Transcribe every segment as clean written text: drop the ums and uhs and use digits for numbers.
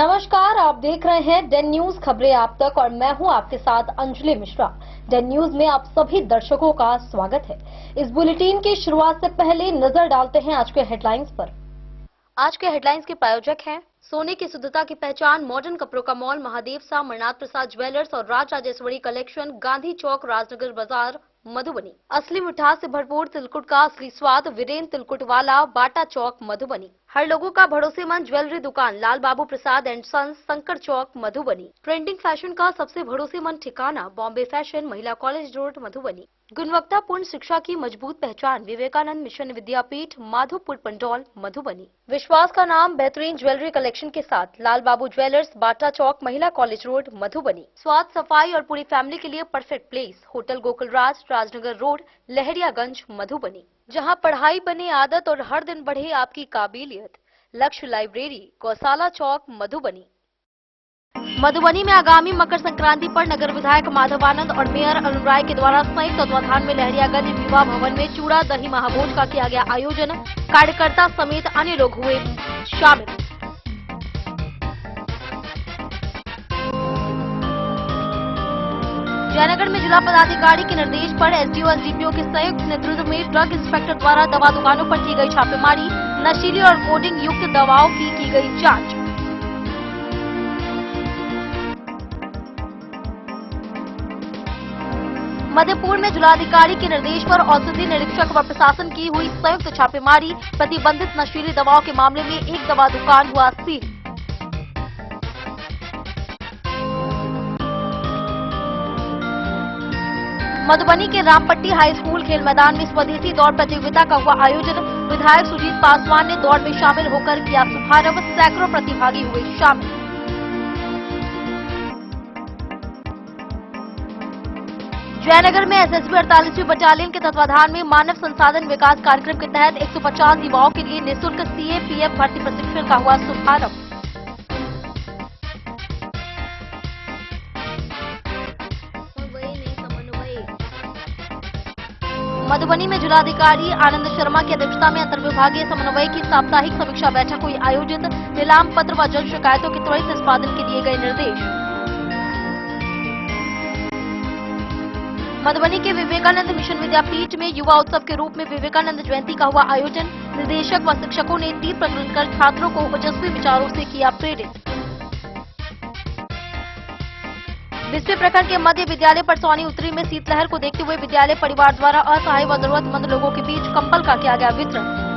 नमस्कार, आप देख रहे हैं डेन न्यूज खबरें आप तक और मैं हूं आपके साथ अंजलि मिश्रा। डेन न्यूज में आप सभी दर्शकों का स्वागत है। इस बुलेटिन की शुरुआत से पहले नजर डालते हैं आज के हेडलाइंस पर। आज के हेडलाइंस के प्रायोजक हैं सोने की शुद्धता की पहचान मॉडर्न कपड़ों का मॉल महादेव सा अमरनाथ प्रसाद ज्वेलर्स और राज राजेश्वरी कलेक्शन, गांधी चौक, राजनगर बाजार, मधुबनी। असली मिठास से भरपूर तिलकुट का असली स्वाद, वीरेंद्र तिलकुट वाला, बाटा चौक, मधुबनी। हर लोगों का भरोसेमंद ज्वेलरी दुकान Lal Babu Prasad and sons, Shankar Chowk, Madhubani. Trending fashion का सबसे भरोसेमंद ठिकाना बॉम्बे फैशन, महिला कॉलेज रोड, मधुबनी। गुणवत्तापूर्ण शिक्षा की मजबूत पहचान विवेकानंद मिशन विद्यापीठ, माधोपुर पंडौल, मधुबनी। विश्वास का नाम बेहतरीन ज्वेलरी कलेक्शन के साथ लाल बाबू ज्वेलर्स, बाटा चौक, महिला कॉलेज रोड, मधुबनी। स्वाद, सफाई और पूरी फैमिली के लिए परफेक्ट प्लेस होटल गोकुल राज, राजनगर रोड, लहरियागंज, मधुबनी। जहां पढ़ाई बने आदत और हर दिन बढ़े आपकी काबिलियत, लक्ष्य लाइब्रेरी, गौशाला चौक, मधुबनी। मधुबनी में आगामी मकर संक्रांति पर नगर विधायक माधवानंद और मेयर अरुण राय के द्वारा संयुक्त तत्वाधान में लहरियागंज विवाह भवन में चूड़ा दही महाभोज का किया गया आयोजन। कार्यकर्ता समेत अन्य लोग हुए शामिल। जयनगर में जिला पदाधिकारी के निर्देश पर एसडीओ एसडीपीओ के संयुक्त नेतृत्व में ड्रग इंस्पेक्टर द्वारा दवा दुकानों पर की गई छापेमारी। नशीली और कोडिंग युक्त दवाओं की गई जांच। मधेपुर में जिलाधिकारी के निर्देश पर औषधि निरीक्षक व प्रशासन की हुई संयुक्त छापेमारी। प्रतिबंधित नशीली दवाओं के मामले में एक दवा दुकान हुआ सील। मधुबनी के रामपट्टी हाई स्कूल खेल मैदान में स्वदेशी दौड़ प्रतियोगिता का हुआ आयोजन। विधायक सुजीत पासवान ने दौड़ में शामिल होकर किया शुभारंभ। सैकड़ों प्रतिभागी हुए शामिल। जयनगर में एसएसबी 48वीं बटालियन के तत्वाधान में मानव संसाधन विकास कार्यक्रम के तहत 150 युवाओं के लिए निःशुल्क सीएपीएफ भर्ती प्रशिक्षण का हुआ शुभारंभ। मधुबनी में जिलाधिकारी आनंद शर्मा की अध्यक्षता में अंतर्विभागीय समन्वय की साप्ताहिक समीक्षा बैठक हुई आयोजित। नीलाम पत्र व जन शिकायतों के त्वरित निष्पादन के दिए गए निर्देश। मधुबनी के विवेकानंद मिशन विद्यापीठ में युवा उत्सव के रूप में विवेकानंद जयंती का हुआ आयोजन। निदेशक व शिक्षकों ने तीर प्रज्वलित कर छात्रों को ओजस्वी विचारों से किया प्रेरित। बिस्वे प्रखंड के मध्य विद्यालय परसौनी उत्तरी में शीतलहर को देखते हुए विद्यालय परिवार द्वारा असहाय व जरूरतमंद लोगों के बीच कंबल का किया गया वितरण।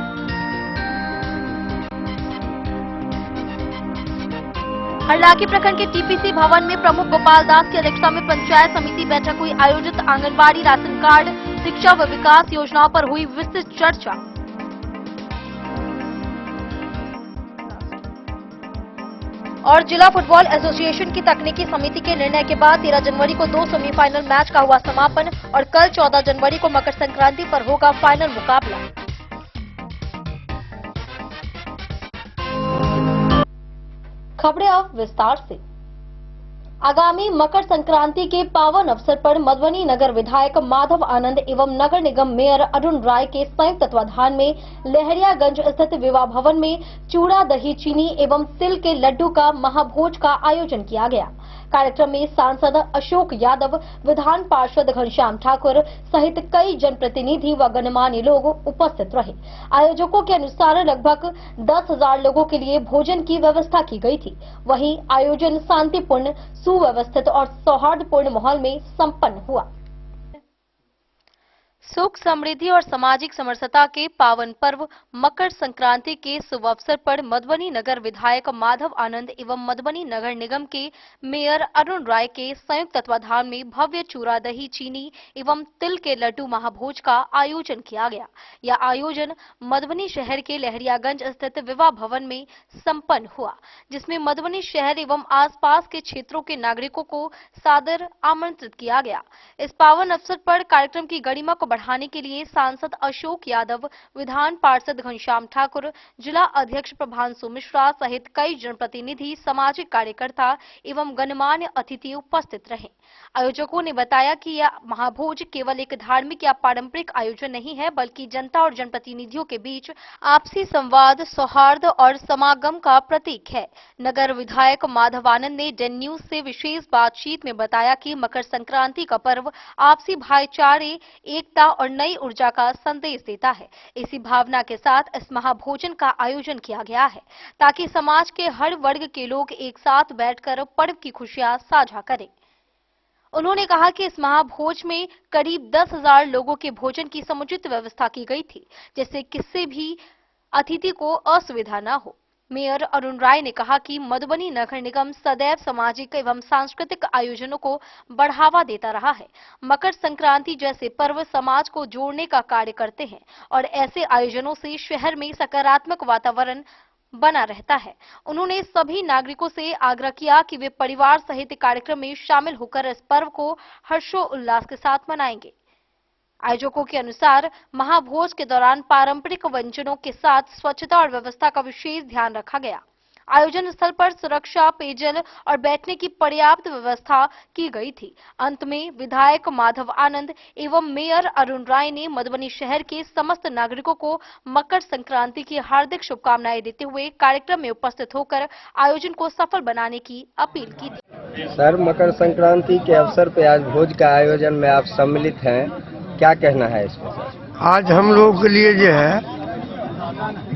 हरलाखी प्रखंड के टीपीसी भवन में प्रमुख गोपाल दास की अध्यक्षता में पंचायत समिति बैठक हुई आयोजित। आंगनबाड़ी, राशन कार्ड, शिक्षा व विकास योजनाओं पर हुई विस्तृत चर्चा। और जिला फुटबॉल एसोसिएशन की तकनीकी समिति के निर्णय के बाद 13 जनवरी को 2 सेमीफाइनल मैच का हुआ समापन और कल 14 जनवरी को मकर संक्रांति पर होगा फाइनल मुकाबला। खबरें अब विस्तार से। आगामी मकर संक्रांति के पावन अवसर पर मधुबनी नगर विधायक माधव आनंद एवं नगर निगम मेयर अरुण राय के संयुक्त तत्वाधान में लहरियागंज स्थित विवाह भवन में चूड़ा दही चीनी एवं तिल के लड्डू का महाभोज का आयोजन किया गया। कार्यक्रम में सांसद अशोक यादव, विधान पार्षद घनश्याम ठाकुर सहित कई जनप्रतिनिधि व गणमान्य लोग उपस्थित रहे। आयोजकों के अनुसार लगभग 10,000 लोगों के लिए भोजन की व्यवस्था की गई थी। वहीं आयोजन शांतिपूर्ण, सुव्यवस्थित और सौहार्दपूर्ण माहौल में संपन्न हुआ। सुख, समृद्धि और सामाजिक समरसता के पावन पर्व मकर संक्रांति के शुभ अवसर पर मधुबनी नगर विधायक माधव आनंद एवं मधुबनी नगर निगम के मेयर अरुण राय के संयुक्त तत्वाधान में भव्य चूड़ा दही चीनी एवं तिल के लड्डू महाभोज का आयोजन किया गया। यह आयोजन मधुबनी शहर के लहरियागंज स्थित विवाह भवन में संपन्न हुआ, जिसमें मधुबनी शहर एवं आसपास के क्षेत्रों के नागरिकों को सादर आमंत्रित किया गया। इस पावन अवसर पर कार्यक्रम की गरिमा को बढ़ाने के लिए सांसद अशोक यादव, विधान पार्षद घनश्याम ठाकुर, जिला अध्यक्ष प्रभांशु मिश्रा सहित कई जनप्रतिनिधि, सामाजिक कार्यकर्ता एवं गणमान्य अतिथि उपस्थित रहे। आयोजकों ने बताया कि यह महाभोज केवल एक धार्मिक या पारंपरिक आयोजन नहीं है, बल्कि जनता और जनप्रतिनिधियों के बीच आपसी संवाद, सौहार्द और समागम का प्रतीक है। नगर विधायक माधव आनंद ने डेन न्यूज से विशेष बातचीत में बताया कि मकर संक्रांति का पर्व आपसी भाईचारे, एकता और नई ऊर्जा का संदेश देता है। इसी भावना के साथ इस महाभोजन का आयोजन किया गया है, ताकि समाज के हर वर्ग के लोग एक साथ बैठकर पर्व की खुशियां साझा करें। उन्होंने कहा कि इस महाभोज में करीब 10,000 लोगों के भोजन की समुचित व्यवस्था की गई थी, जिससे किसी भी अतिथि को असुविधा न हो। मेयर अरुण राय ने कहा कि मधुबनी नगर निगम सदैव सामाजिक एवं सांस्कृतिक आयोजनों को बढ़ावा देता रहा है। मकर संक्रांति जैसे पर्व समाज को जोड़ने का कार्य करते हैं और ऐसे आयोजनों से शहर में सकारात्मक वातावरण बना रहता है। उन्होंने सभी नागरिकों से आग्रह किया कि वे परिवार सहित कार्यक्रम में शामिल होकर इस पर्व को हर्षोल्लास के साथ मनाएंगे। आयोजकों के अनुसार महाभोज के दौरान पारंपरिक व्यंजनों के साथ स्वच्छता और व्यवस्था का विशेष ध्यान रखा गया। आयोजन स्थल पर सुरक्षा, पेयजल और बैठने की पर्याप्त व्यवस्था की गई थी। अंत में विधायक माधव आनंद एवं मेयर अरुण राय ने मधुबनी शहर के समस्त नागरिकों को मकर संक्रांति की हार्दिक शुभकामनाएं देते हुए कार्यक्रम में उपस्थित होकर आयोजन को सफल बनाने की अपील की थी। सर, मकर संक्रांति के अवसर पर आज भोज का आयोजन में आप सम्मिलित हैं, क्या कहना है इस पर? आज हम लोगों के लिए जो है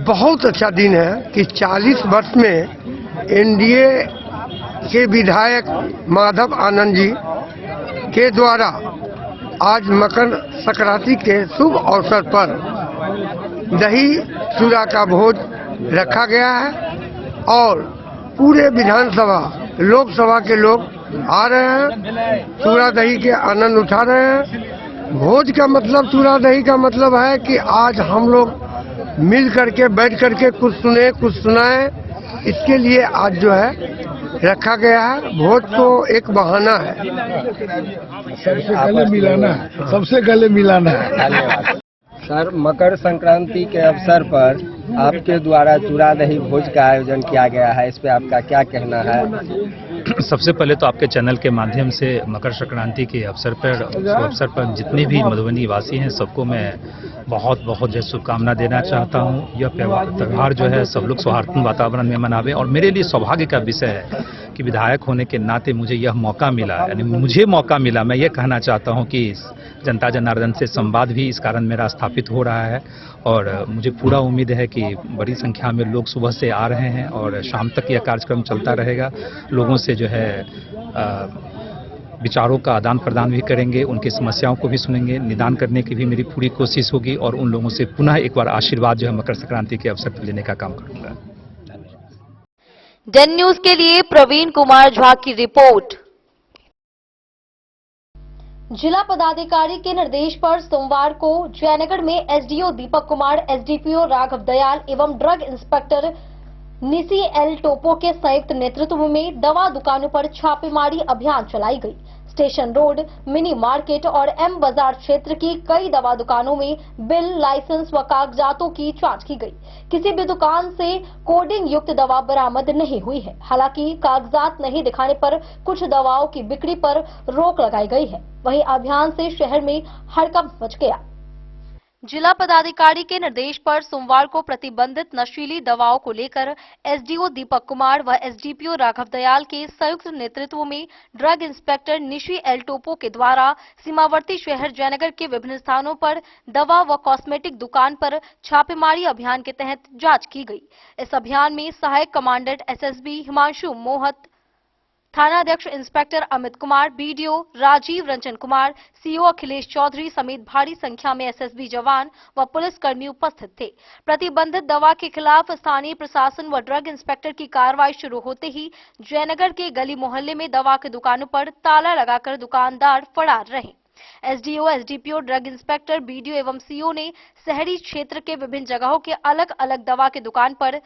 बहुत अच्छा दिन है कि 40 वर्ष में एनडीए के विधायक माधव आनंद जी के द्वारा आज मकर संक्रांति के शुभ अवसर पर दही चूड़ा का भोज रखा गया है और पूरे विधानसभा लोकसभा के लोग आ रहे हैं, चूड़ा दही के आनंद उठा रहे हैं। भोज का मतलब, चूड़ा दही का मतलब है कि आज हम लोग मिल करके बैठ करके कुछ सुने कुछ सुनाए, इसके लिए आज जो है रखा गया है। भोज तो एक बहाना है, सबसे गले मिलाना है, सबसे गले मिलाना है। धन्यवाद। सर, मकर संक्रांति के अवसर पर आपके द्वारा चूड़ा दही भोज का आयोजन किया गया है, इस पे आपका क्या कहना है? सबसे पहले तो आपके चैनल के माध्यम से मकर संक्रांति के अवसर पर जितने भी मधुबनी वासी हैं सबको मैं बहुत बहुत जो शुभकामना देना चाहता हूं। यह त्यौहार जो है सब लोग सौहार्दपूर्ण वातावरण में मनावें और मेरे लिए सौभाग्य का विषय है कि विधायक होने के नाते मुझे यह मौका मिला, यानी मुझे मौका मिला। मैं ये कहना चाहता हूँ कि जनता जनार्दन से संवाद भी इस कारण मेरा स्थापित हो रहा है और मुझे पूरा उम्मीद है कि बड़ी संख्या में लोग सुबह से आ रहे हैं और शाम तक यह कार्यक्रम चलता रहेगा। लोगों से जो है विचारों का आदान प्रदान भी करेंगे, उनकी समस्याओं को भी सुनेंगे, निदान करने की भी मेरी पूरी कोशिश होगी और उन लोगों से पुनः एक बार आशीर्वाद जो है मकर संक्रांति के अवसर पर लेने का काम करूंगा। डेन न्यूज के लिए प्रवीण कुमार झा की रिपोर्ट। जिला पदाधिकारी के निर्देश पर सोमवार को जयनगर में एसडीओ दीपक कुमार, एसडीपीओ राघव दयाल एवं ड्रग इंस्पेक्टर निसी एल टोपो के संयुक्त नेतृत्व में दवा दुकानों पर छापेमारी अभियान चलाई गई। स्टेशन रोड, मिनी मार्केट और एम बाजार क्षेत्र की कई दवा दुकानों में बिल, लाइसेंस व कागजातों की जांच की गई। किसी भी दुकान से कोडिंग युक्त दवा बरामद नहीं हुई है। हालांकि कागजात नहीं दिखाने पर कुछ दवाओं की बिक्री पर रोक लगाई गई है। वहीं अभियान से शहर में हड़कंप मच गया। जिला पदाधिकारी के निर्देश पर सोमवार को प्रतिबंधित नशीली दवाओं को लेकर एसडीओ दीपक कुमार व एसडीपीओ राघव दयाल के संयुक्त नेतृत्व में ड्रग इंस्पेक्टर निशी एल टोपो के द्वारा सीमावर्ती शहर जयनगर के विभिन्न स्थानों पर दवा व कॉस्मेटिक दुकान पर छापेमारी अभियान के तहत जांच की गई। इस अभियान में सहायक कमांडेंट एसएसबी हिमांशु मोहत, थानाध्यक्ष inspector Amit Kumar, BDO Rajeev Ranjan Kumar, CO Akhilesh Chaudhary समेत भारी संख्या में एसएसबी जवान व पुलिसकर्मी उपस्थित थे। प्रतिबंधित दवा के खिलाफ स्थानीय प्रशासन व ड्रग इंस्पेक्टर की कार्रवाई शुरू होते ही जयनगर के गली मोहल्ले में दवा की दुकानों पर ताला लगाकर दुकानदार फरार रहे। SDO, SDPO, drug inspector, BDO एवं सीओ ने शहरी क्षेत्र के विभिन्न जगहों के अलग अलग दवा की दुकान पर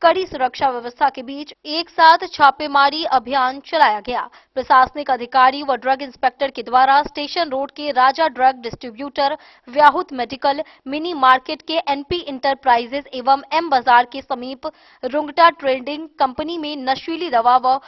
कड़ी सुरक्षा व्यवस्था के बीच एक साथ छापेमारी अभियान चलाया गया। प्रशासनिक अधिकारी व ड्रग इंस्पेक्टर के द्वारा स्टेशन रोड के Raja drug distributor, Vyahut medical, mini market के एनपी इंटरप्राइजेस एवं एम बाजार के समीप रुंगटा ट्रेडिंग कंपनी में नशीली दवा व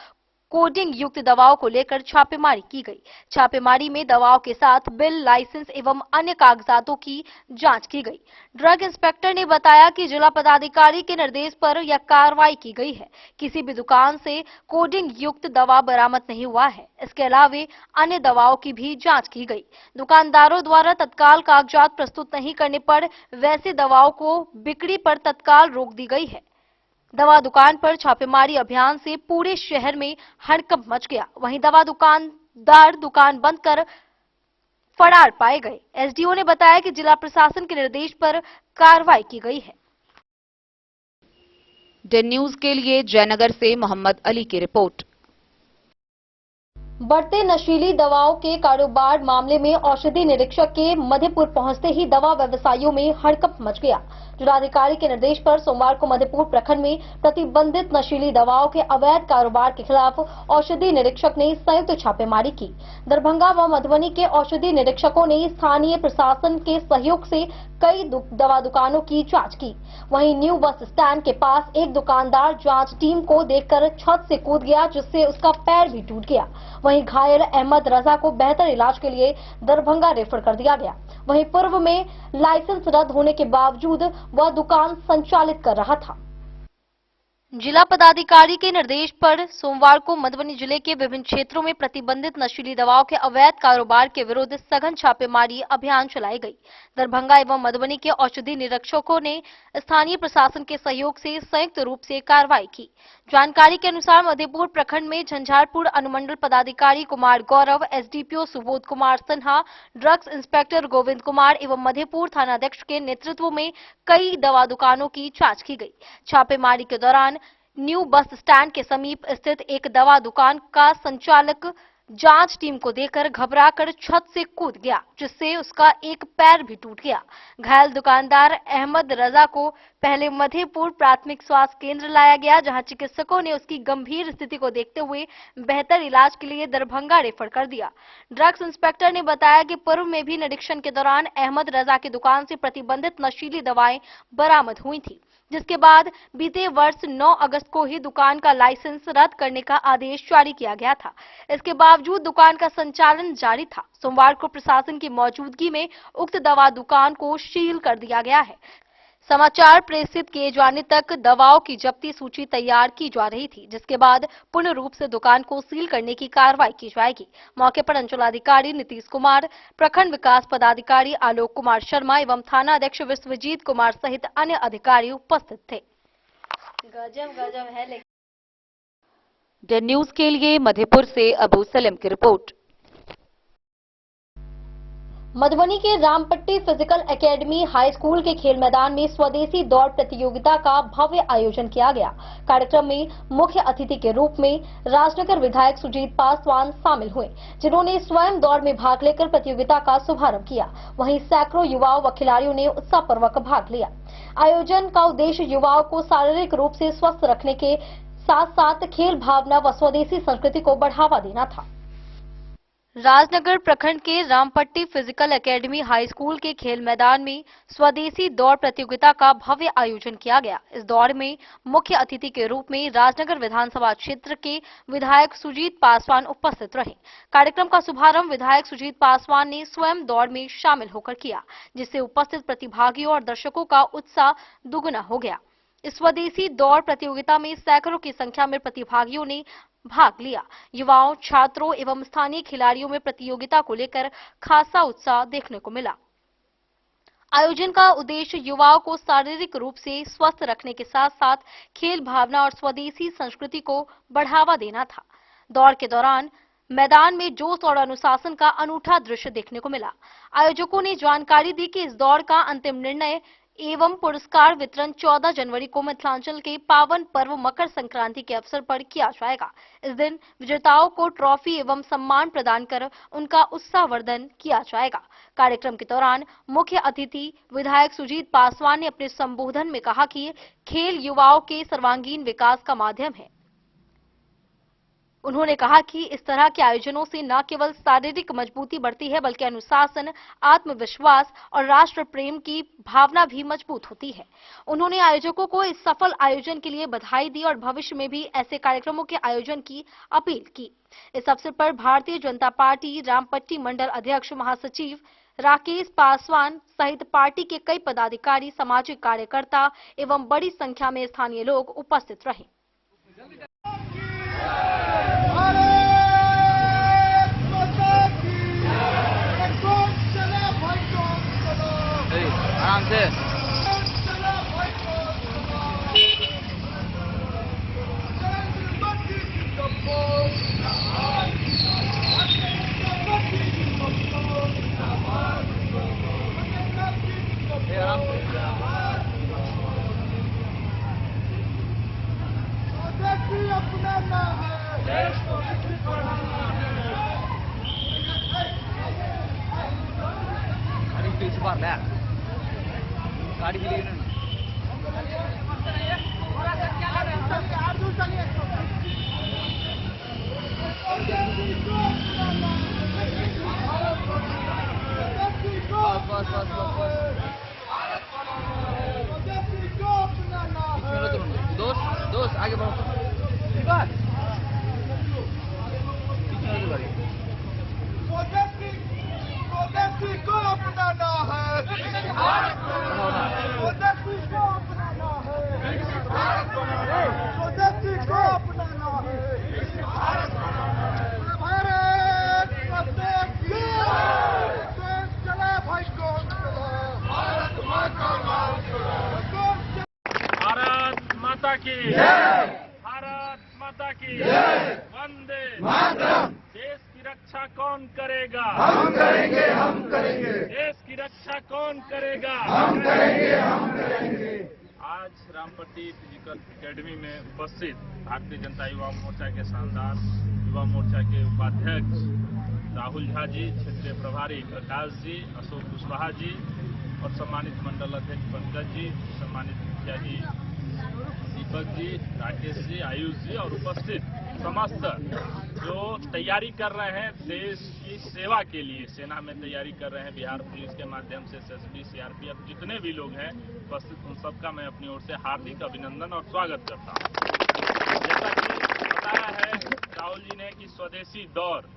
कोडिंग युक्त दवाओं को लेकर छापेमारी की गई। छापेमारी में दवाओं के साथ बिल, लाइसेंस एवं अन्य कागजातों की जांच की गई। ड्रग इंस्पेक्टर ने बताया कि जिला पदाधिकारी के निर्देश पर यह कार्रवाई की गई है। किसी भी दुकान से कोडिंग युक्त दवा बरामद नहीं हुआ है। इसके अलावा अन्य दवाओं की भी जांच की गई। दुकानदारों द्वारा तत्काल कागजात प्रस्तुत नहीं करने पर वैसे दवाओं को बिक्री पर तत्काल रोक दी गई है। दवा दुकान पर छापेमारी अभियान से पूरे शहर में हड़कंप मच गया। वहीं दवा दुकानदार दुकान बंद कर फरार पाए गए। एसडीओ ने बताया कि जिला प्रशासन के निर्देश पर कार्रवाई की गई है। डेन न्यूज के लिए जयनगर से मोहम्मद अली की रिपोर्ट। बढ़ते नशीली दवाओं के कारोबार मामले में औषधि निरीक्षक के मधेपुर पहुंचते ही दवा व्यवसायियों में हड़कंप मच गया। जिलाधिकारी के निर्देश पर सोमवार को मधेपुर प्रखंड में प्रतिबंधित नशीली दवाओं के अवैध कारोबार के खिलाफ औषधि निरीक्षक ने संयुक्त छापेमारी की। दरभंगा व मधुबनी के औषधि निरीक्षकों ने स्थानीय प्रशासन के सहयोग से कई दवा दुकानों की जांच की। वहीं न्यू बस स्टैंड के पास एक दुकानदार जांच टीम को देखकर छत से कूद गया, जिससे उसका पैर भी टूट गया। वहीं घायल अहमद रजा को बेहतर इलाज के लिए दरभंगा रेफर कर दिया गया। वहीं पूर्व में लाइसेंस रद्द होने के बावजूद वह दुकान संचालित कर रहा था। जिला पदाधिकारी के निर्देश पर सोमवार को मधुबनी जिले के विभिन्न क्षेत्रों में प्रतिबंधित नशीली दवाओं के अवैध कारोबार के विरुद्ध सघन छापेमारी अभियान चलाई गई। दरभंगा एवं मधुबनी के औषधि निरीक्षकों ने स्थानीय प्रशासन के सहयोग से संयुक्त रूप से कार्रवाई की। जानकारी के अनुसार मधेपुर प्रखंड में झंझारपुर अनुमंडल पदाधिकारी Kumar Gaurav, SDPO Subodh Kumar Sinha, drugs inspector Govind Kumar एवं मधेपुर थानाध्यक्ष के नेतृत्व में कई दवा दुकानों की जांच की गई। छापेमारी के दौरान न्यू बस स्टैंड के समीप स्थित एक दवा दुकान का संचालक जांच टीम को देखकर घबराकर छत से कूद गया, जिससे उसका एक पैर भी टूट गया। घायल दुकानदार अहमद रजा को पहले मधेपुर प्राथमिक स्वास्थ्य केंद्र लाया गया, जहां चिकित्सकों ने उसकी गंभीर स्थिति को देखते हुए बेहतर इलाज के लिए दरभंगा रेफर कर दिया। ड्रग्स इंस्पेक्टर ने बताया कि पूर्व में भी निरीक्षण के दौरान अहमद रजा की दुकान से प्रतिबंधित नशीली दवाएं बरामद हुई थी, जिसके बाद बीते वर्ष 9 अगस्त को ही दुकान का लाइसेंस रद्द करने का आदेश जारी किया गया था। इसके बावजूद दुकान का संचालन जारी था। सोमवार को प्रशासन की मौजूदगी में उक्त दवा दुकान को सील कर दिया गया है। समाचार प्रेषित किए जाने तक दवाओं की जब्ती सूची तैयार की जा रही थी, जिसके बाद पूर्ण रूप से दुकान को सील करने की कार्रवाई की जाएगी। मौके पर अंचलाधिकारी नीतीश कुमार, प्रखंड विकास पदाधिकारी आलोक कुमार शर्मा एवं थाना अध्यक्ष विश्वजीत कुमार सहित अन्य अधिकारी उपस्थित थे। गजब है। डेन न्यूज के लिए मधेपुर से अबू सलेम की रिपोर्ट। मधुबनी के Rampatti physical academy high school के खेल मैदान में स्वदेशी दौड़ प्रतियोगिता का भव्य आयोजन किया गया। कार्यक्रम में मुख्य अतिथि के रूप में राजनगर विधायक सुजीत पासवान शामिल हुए, जिन्होंने स्वयं दौड़ में भाग लेकर प्रतियोगिता का शुभारंभ किया। वहीं सैकड़ों युवाओं व खिलाड़ियों ने उत्साहपूर्वक भाग लिया। आयोजन का उद्देश्य युवाओं को शारीरिक रूप से स्वस्थ रखने के साथ साथ खेल भावना व स्वदेशी संस्कृति को बढ़ावा देना था। राजनगर प्रखंड के Rampatti physical academy high school के खेल मैदान में स्वदेशी दौड़ प्रतियोगिता का भव्य आयोजन किया गया। इस दौड़ में मुख्य अतिथि के रूप में राजनगर विधानसभा क्षेत्र के विधायक सुजीत पासवान उपस्थित रहे। कार्यक्रम का शुभारंभ विधायक सुजीत पासवान ने स्वयं दौड़ में शामिल होकर किया, जिससे उपस्थित प्रतिभागियों और दर्शकों का उत्साह दुगुना हो गया। इस स्वदेशी दौड़ प्रतियोगिता में सैकड़ों की संख्या में प्रतिभागियों ने भाग लिया। युवाओं, छात्रों एवं स्थानीय खिलाड़ियों में प्रतियोगिता को लेकर खासा उत्साह देखने को मिला। आयोजन का उद्देश्य युवाओं को शारीरिक रूप से स्वस्थ रखने के साथ साथ खेल भावना और स्वदेशी संस्कृति को बढ़ावा देना था। दौड़ के दौरान मैदान में जोश और अनुशासन का अनूठा दृश्य देखने को मिला। आयोजकों ने जानकारी दी कि इस दौड़ का अंतिम निर्णय एवं पुरस्कार वितरण 14 जनवरी को मिथिलांचल के पावन पर्व मकर संक्रांति के अवसर पर किया जाएगा। इस दिन विजेताओं को ट्रॉफी एवं सम्मान प्रदान कर उनका उत्साहवर्धन किया जाएगा। कार्यक्रम के दौरान मुख्य अतिथि विधायक सुजीत पासवान ने अपने संबोधन में कहा कि खेल युवाओं के सर्वांगीण विकास का माध्यम है। उन्होंने कहा कि इस तरह के आयोजनों से न केवल शारीरिक मजबूती बढ़ती है बल्कि अनुशासन, आत्मविश्वास और राष्ट्र प्रेम की भावना भी मजबूत होती है। उन्होंने आयोजकों को इस सफल आयोजन के लिए बधाई दी और भविष्य में भी ऐसे कार्यक्रमों के आयोजन की अपील की। इस अवसर पर भारतीय जनता पार्टी रामपट्टी मंडल अध्यक्ष महासचिव राकेश पासवान सहित पार्टी के कई पदाधिकारी, सामाजिक कार्यकर्ता एवं बड़ी संख्या में स्थानीय लोग उपस्थित रहे। आराम से गाड़ी भी लेना दोस्त आगे बढ़ो को अपनाना भारत माता की भारत माता की वंदे मातरम। देश की रक्षा कौन करेगा? हम करेंगे, हम करेंगे। देश की रक्षा कौन करेगा? हम करेंगे, हम करेंगे। आज रामपट्टी फिजिकल एकेडमी में उपस्थित भारतीय जनता युवा मोर्चा के शानदार युवा मोर्चा के उपाध्यक्ष राहुल झा जी, क्षेत्रीय प्रभारी प्रकाश जी, अशोक कुशवाहा जी और सम्मानित मंडल अध्यक्ष पंकज जी, सम्मानित मुखिया जी दीपक जी, राकेश जी, आयुष जी और उपस्थित समस्त जो तैयारी कर रहे हैं देश की सेवा के लिए, सेना में तैयारी कर रहे हैं, बिहार पुलिस के माध्यम से एसएसबी, सीआरपीएफ, जितने भी लोग हैं उपस्थित, उन सबका मैं अपनी ओर से हार्दिक अभिनंदन और स्वागत करता हूँ। जैसा कि बताया है राहुल जी ने कि स्वदेशी दौर,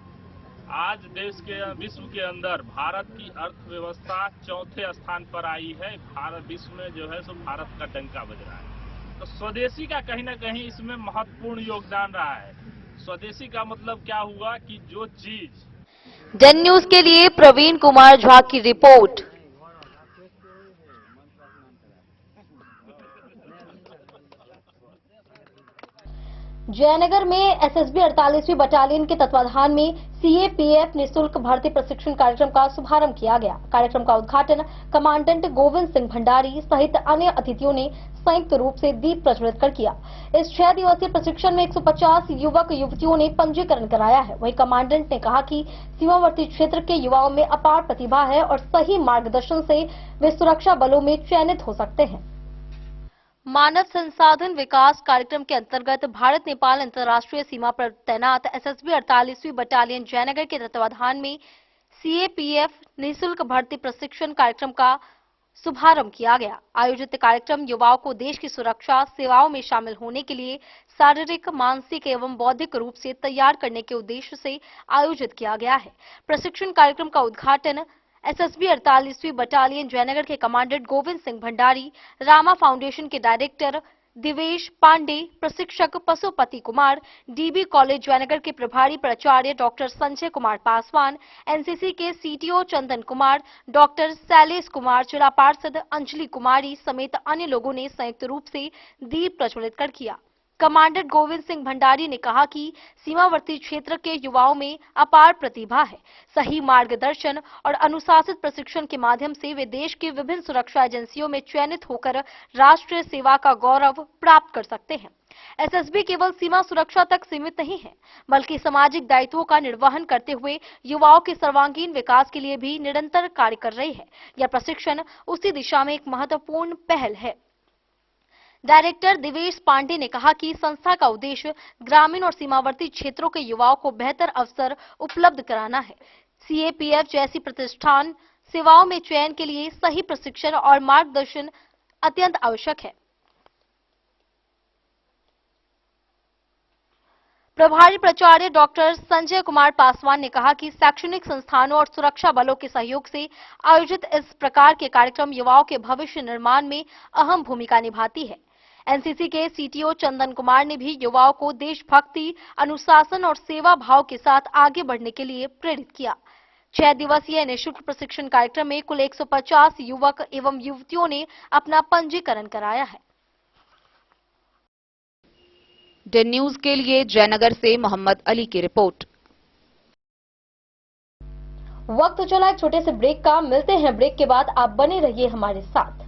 आज देश के विश्व के अंदर भारत की अर्थव्यवस्था चौथे स्थान पर आई है। भारत विश्व में जो है सो भारत का डंका बज रहा है, तो स्वदेशी का कहीं ना कहीं इसमें महत्वपूर्ण योगदान रहा है। स्वदेशी का मतलब क्या हुआ कि जो चीज। डेन न्यूज के लिए प्रवीण कुमार झा की रिपोर्ट। जयनगर में एसएसबी 48वीं बटालियन के तत्वाधान में सीएपीएफ निःशुल्क भर्ती प्रशिक्षण कार्यक्रम का शुभारंभ किया गया। कार्यक्रम का उद्घाटन कमांडेंट गोविंद सिंह भंडारी सहित अन्य अतिथियों ने संयुक्त रूप से दीप प्रज्वलित कर किया। इस 6 दिवसीय प्रशिक्षण में 150 युवक युवतियों ने पंजीकरण कराया है। वहीं कमांडेंट ने कहा कि सीमावर्ती क्षेत्र के युवाओं में अपार प्रतिभा है और सही मार्गदर्शन से वे सुरक्षा बलों में चयनित हो सकते हैं। मानव संसाधन विकास कार्यक्रम के अंतर्गत भारत नेपाल अंतर्राष्ट्रीय सीमा पर तैनात एसएसबी 48वीं बटालियन जयनगर के तत्वाधान में सीएपीएफ निःशुल्क भर्ती प्रशिक्षण कार्यक्रम का शुभारंभ किया गया। आयोजित कार्यक्रम युवाओं को देश की सुरक्षा सेवाओं में शामिल होने के लिए शारीरिक, मानसिक एवं बौद्धिक रूप से तैयार करने के उद्देश्य से आयोजित किया गया है। प्रशिक्षण कार्यक्रम का उद्घाटन एसएसबी 48वीं बटालियन जयनगर के कमांडेंट गोविंद सिंह भंडारी, रामा फाउंडेशन के डायरेक्टर दिवेश पांडे, प्रशिक्षक पशुपति कुमार, डीबी कॉलेज जयनगर के प्रभारी प्राचार्य डॉक्टर संजय कुमार पासवान, एनसीसी के सीटीओ चंदन कुमार, डॉक्टर शैलेश कुमार, जिला पार्षद अंजलि कुमारी समेत अन्य लोगों ने संयुक्त रूप से दीप प्रज्वलित कर किया। कमांडेंट गोविंद सिंह भंडारी ने कहा कि सीमावर्ती क्षेत्र के युवाओं में अपार प्रतिभा है। सही मार्गदर्शन और अनुशासित प्रशिक्षण के माध्यम से वे देश की विभिन्न सुरक्षा एजेंसियों में चयनित होकर राष्ट्रीय सेवा का गौरव प्राप्त कर सकते हैं। एसएसबी केवल सीमा सुरक्षा तक सीमित नहीं है, बल्कि सामाजिक दायित्वों का निर्वहन करते हुए युवाओं के सर्वांगीण विकास के लिए भी निरंतर कार्य कर रही है। यह प्रशिक्षण उसी दिशा में एक महत्वपूर्ण पहल है। डायरेक्टर दिवेश पांडे ने कहा कि संस्था का उद्देश्य ग्रामीण और सीमावर्ती क्षेत्रों के युवाओं को बेहतर अवसर उपलब्ध कराना है। सीएपीएफ जैसी प्रतिष्ठान सेवाओं में चयन के लिए सही प्रशिक्षण और मार्गदर्शन अत्यंत आवश्यक है। प्रभारी प्राचार्य डॉक्टर संजय कुमार पासवान ने कहा कि शैक्षणिक संस्थानों और सुरक्षा बलों के सहयोग से आयोजित इस प्रकार के कार्यक्रम युवाओं के भविष्य निर्माण में अहम भूमिका निभाती है। एनसीसी के सीटीओ चंदन कुमार ने भी युवाओं को देशभक्ति, अनुशासन और सेवा भाव के साथ आगे बढ़ने के लिए प्रेरित किया। 6 दिवसीय निःशुल्क प्रशिक्षण कार्यक्रम में कुल 150 युवक एवं युवतियों ने अपना पंजीकरण कराया है। डेन न्यूज के लिए जयनगर से मोहम्मद अली की रिपोर्ट। वक्त तो चला एक छोटे से ब्रेक का। मिलते हैं ब्रेक के बाद। आप बने रहिए हमारे साथ।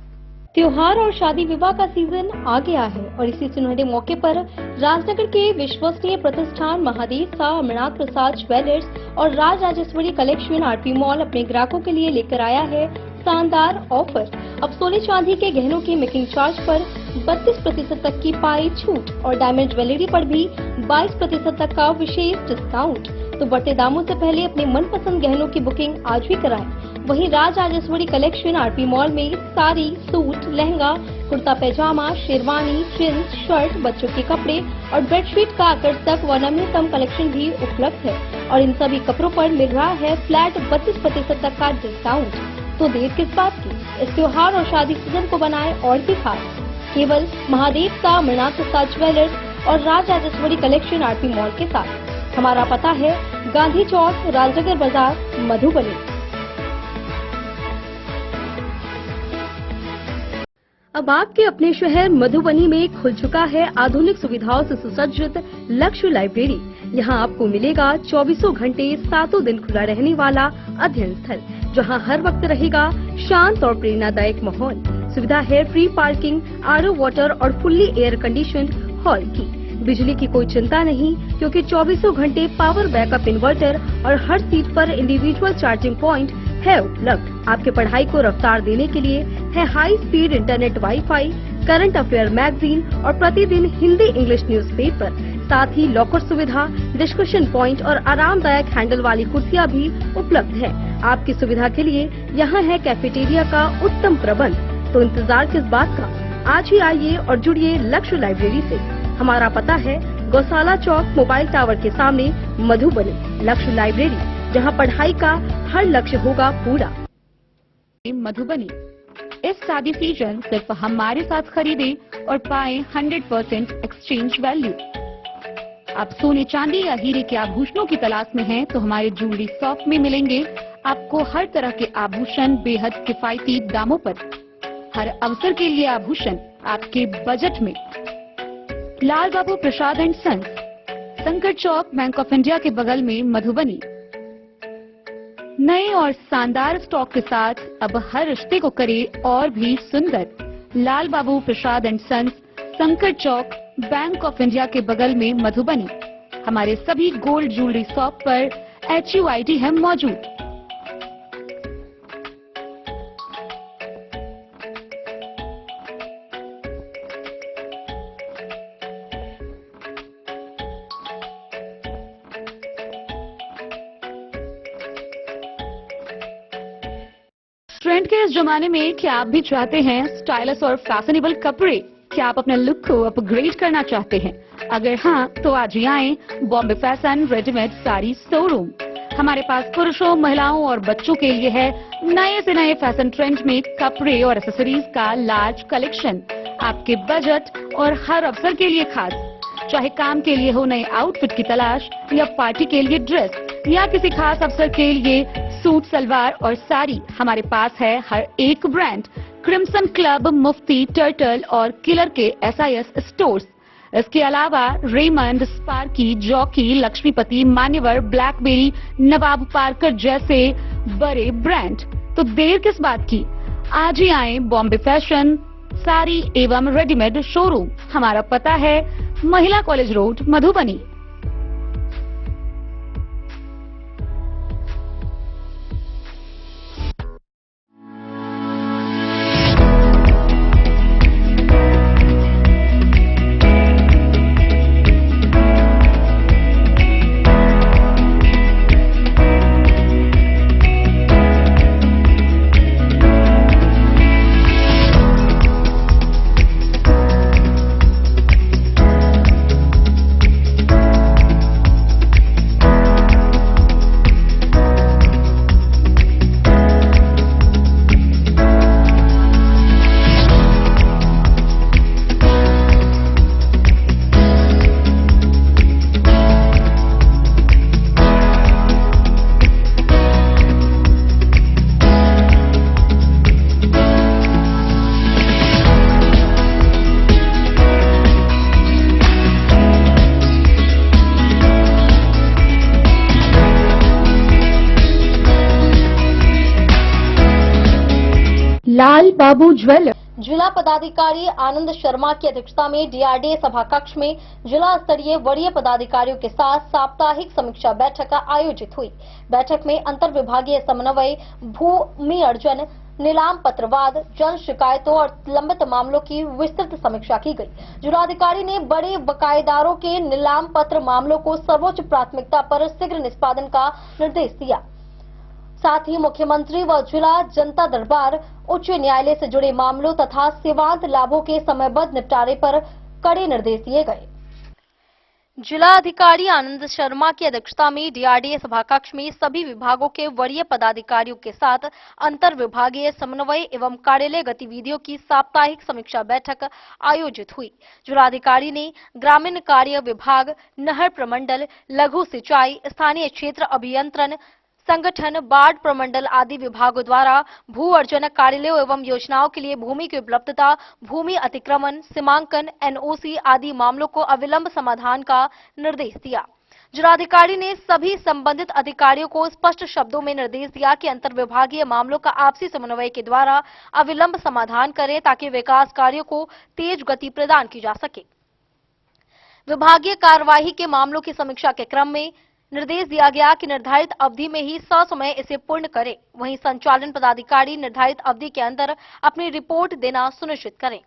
त्योहार और शादी विवाह का सीजन आ गया है और इसी सुनहरे मौके पर राजनगर के विश्वसनीय प्रतिष्ठान महादेव शाह अमरनाथ प्रसाद ज्वेलर्स और Raj Rajeshwari collection RP mall अपने ग्राहकों के लिए लेकर आया है शानदार ऑफर। अब सोने चांदी के गहनों के मेकिंग चार्ज पर 32% तक की पाई छूट और डायमंड ज्वेलरी पर भी 22% तक का विशेष डिस्काउंट। तो बढ़ते दामों से पहले अपने मनपसंद गहनों की बुकिंग आज भी कराएं। वहीं Raj Rajeshwari collection RP mall में साड़ी, सूट, लहंगा, कुर्ता पैजामा, शेरवानी, जींस, शर्ट, बच्चों के कपड़े और बेडशीट का आकर्षक व नवीनतम कलेक्शन भी उपलब्ध है और इन सभी कपड़ों पर मिल रहा है फ्लैट 32% तक का डिस्काउंट। तो देर किस बात की, इस त्योहार और शादी सीजन को बनाए और भी खास। केवल महादेव शाह अमरनाथ प्रसाद ज्वेलर्स और Raj Rajeshwari collection RP mall के साथ। हमारा पता है गांधी चौक, राजनगर बाजार, मधुबनी। अब आपके अपने शहर मधुबनी में खुल चुका है आधुनिक सुविधाओं से सुसज्जित लक्ष्य लाइब्रेरी। यहाँ आपको मिलेगा 24 घंटे 7 दिन खुला रहने वाला अध्ययन स्थल, जहाँ हर वक्त रहेगा शांत और प्रेरणादायक माहौल। सुविधा है फ्री पार्किंग, आरओ वाटर और फुल्ली एयर कंडीशन्ड हॉल की। बिजली की कोई चिंता नहीं, क्योंकि 24 घंटे पावर बैकअप इन्वर्टर और हर सीट पर इंडिविजुअल चार्जिंग पॉइंट है उपलब्ध। आपके पढ़ाई को रफ्तार देने के लिए है high speed internet, wifi, current affair magazine और प्रतिदिन हिंदी इंग्लिश न्यूज़पेपर। साथ ही लॉकर सुविधा, डिस्कशन पॉइंट और आरामदायक हैंडल वाली कुर्सियां भी उपलब्ध है। आपकी सुविधा के लिए यहाँ है कैफेटेरिया का उत्तम प्रबंध। तो इंतजार किस बात का, आज ही आइए और जुड़िए लक्ष्य लाइब्रेरी से। हमारा पता है गौशाला चौक, मोबाइल टावर के सामने, मधुबनी। लक्ष्य लाइब्रेरी, जहां पढ़ाई का हर लक्ष्य होगा पूरा। मधुबनी, इस शादी सीजन सिर्फ हमारे साथ खरीदें और पाएं 100% एक्सचेंज वैल्यू। आप सोने चांदी या हीरे के आभूषणों की तलाश में हैं, तो हमारे ज्वेलरी शॉप में मिलेंगे आपको हर तरह के आभूषण बेहद किफायती दामों पर। हर अवसर के लिए आभूषण आपके बजट में। लाल बाबू प्रसाद एंड सन्स, संकट चौक, बैंक ऑफ इंडिया के बगल में, मधुबनी। नए और शानदार स्टॉक के साथ अब हर रिश्ते को करे और भी सुंदर। लाल बाबू प्रसाद एंड सन्स, संकट चौक, बैंक ऑफ इंडिया के बगल में, मधुबनी। हमारे सभी गोल्ड ज्वेलरी शॉप पर HUID है मौजूद। ट्रेंड के इस जमाने में क्या आप भी चाहते हैं स्टाइलिश और फैशनेबल कपड़े? क्या आप अपने लुक को अपग्रेड करना चाहते हैं? अगर हाँ, तो आज ही आएं Bombay fashion readymade sari showroom. हमारे पास पुरुषों, महिलाओं और बच्चों के लिए है नए से नए फैशन ट्रेंड में कपड़े और एक्सेसरीज का लार्ज कलेक्शन। आपके बजट और हर अवसर के लिए खास। चाहे काम के लिए हो नए आउटफिट की तलाश, या पार्टी के लिए ड्रेस, या किसी खास अवसर के लिए सूट, सलवार और साड़ी, हमारे पास है हर एक ब्रांड। क्रिम्सन क्लब, मुफ्ती, टर्टल और किलर के SIS स्टोर्स। इसके अलावा रेमंड, स्पार्की, जॉकी, लक्ष्मीपति, मान्यवर, ब्लैकबेरी, नवाब पार्कर जैसे बड़े ब्रांड। तो देर किस बात की, आज ही आए बॉम्बे फैशन साड़ी एवं रेडीमेड शोरूम। हमारा पता है महिला कॉलेज रोड, मधुबनी। लाल बाबू ज्वेलर। जिला पदाधिकारी आनंद शर्मा की अध्यक्षता में डीआरडीए सभा कक्ष में जिला स्तरीय वरीय पदाधिकारियों के साथ साप्ताहिक समीक्षा बैठक आयोजित हुई। बैठक में अंतर विभागीय समन्वय, भूमि अर्जन, नीलाम पत्रवाद, जन शिकायतों और लंबित मामलों की विस्तृत समीक्षा की गई। जिलाधिकारी ने बड़े बकायेदारों के नीलाम पत्र मामलों को सर्वोच्च प्राथमिकता पर शीघ्र निष्पादन का निर्देश दिया। साथ ही मुख्यमंत्री व जिला जनता दरबार, उच्च न्यायालय से जुड़े मामलों तथा सीमांत लाभों के समयबद्ध निपटारे पर कड़े निर्देश दिए गए। जिला अधिकारी आनंद शर्मा की अध्यक्षता में डीआरडीए सभा कक्ष में सभी विभागों के वरीय पदाधिकारियों के साथ अंतर विभागीय समन्वय एवं कार्यालय गतिविधियों की साप्ताहिक समीक्षा बैठक आयोजित हुई। जिलाधिकारी ने ग्रामीण कार्य विभाग, नहर प्रमंडल, लघु सिंचाई, स्थानीय क्षेत्र अभियंत्रण संगठन, बाढ़ प्रमंडल आदि विभागों द्वारा भू अर्जन कार्यालयों एवं योजनाओं के लिए भूमि की उपलब्धता, भूमि अतिक्रमण, सीमांकन, एनओसी आदि मामलों को अविलंब समाधान का निर्देश दिया। जिलाधिकारी ने सभी संबंधित अधिकारियों को स्पष्ट शब्दों में निर्देश दिया कि अंतर विभागीय मामलों का आपसी समन्वय के द्वारा अविलंब समाधान करें ताकि विकास कार्यों को तेज गति प्रदान की जा सके। विभागीय कार्यवाही के मामलों की समीक्षा के क्रम में निर्देश दिया गया कि निर्धारित अवधि में ही ससमय इसे पूर्ण करें। वहीं संचालन पदाधिकारी निर्धारित अवधि के अंदर अपनी रिपोर्ट देना सुनिश्चित करें।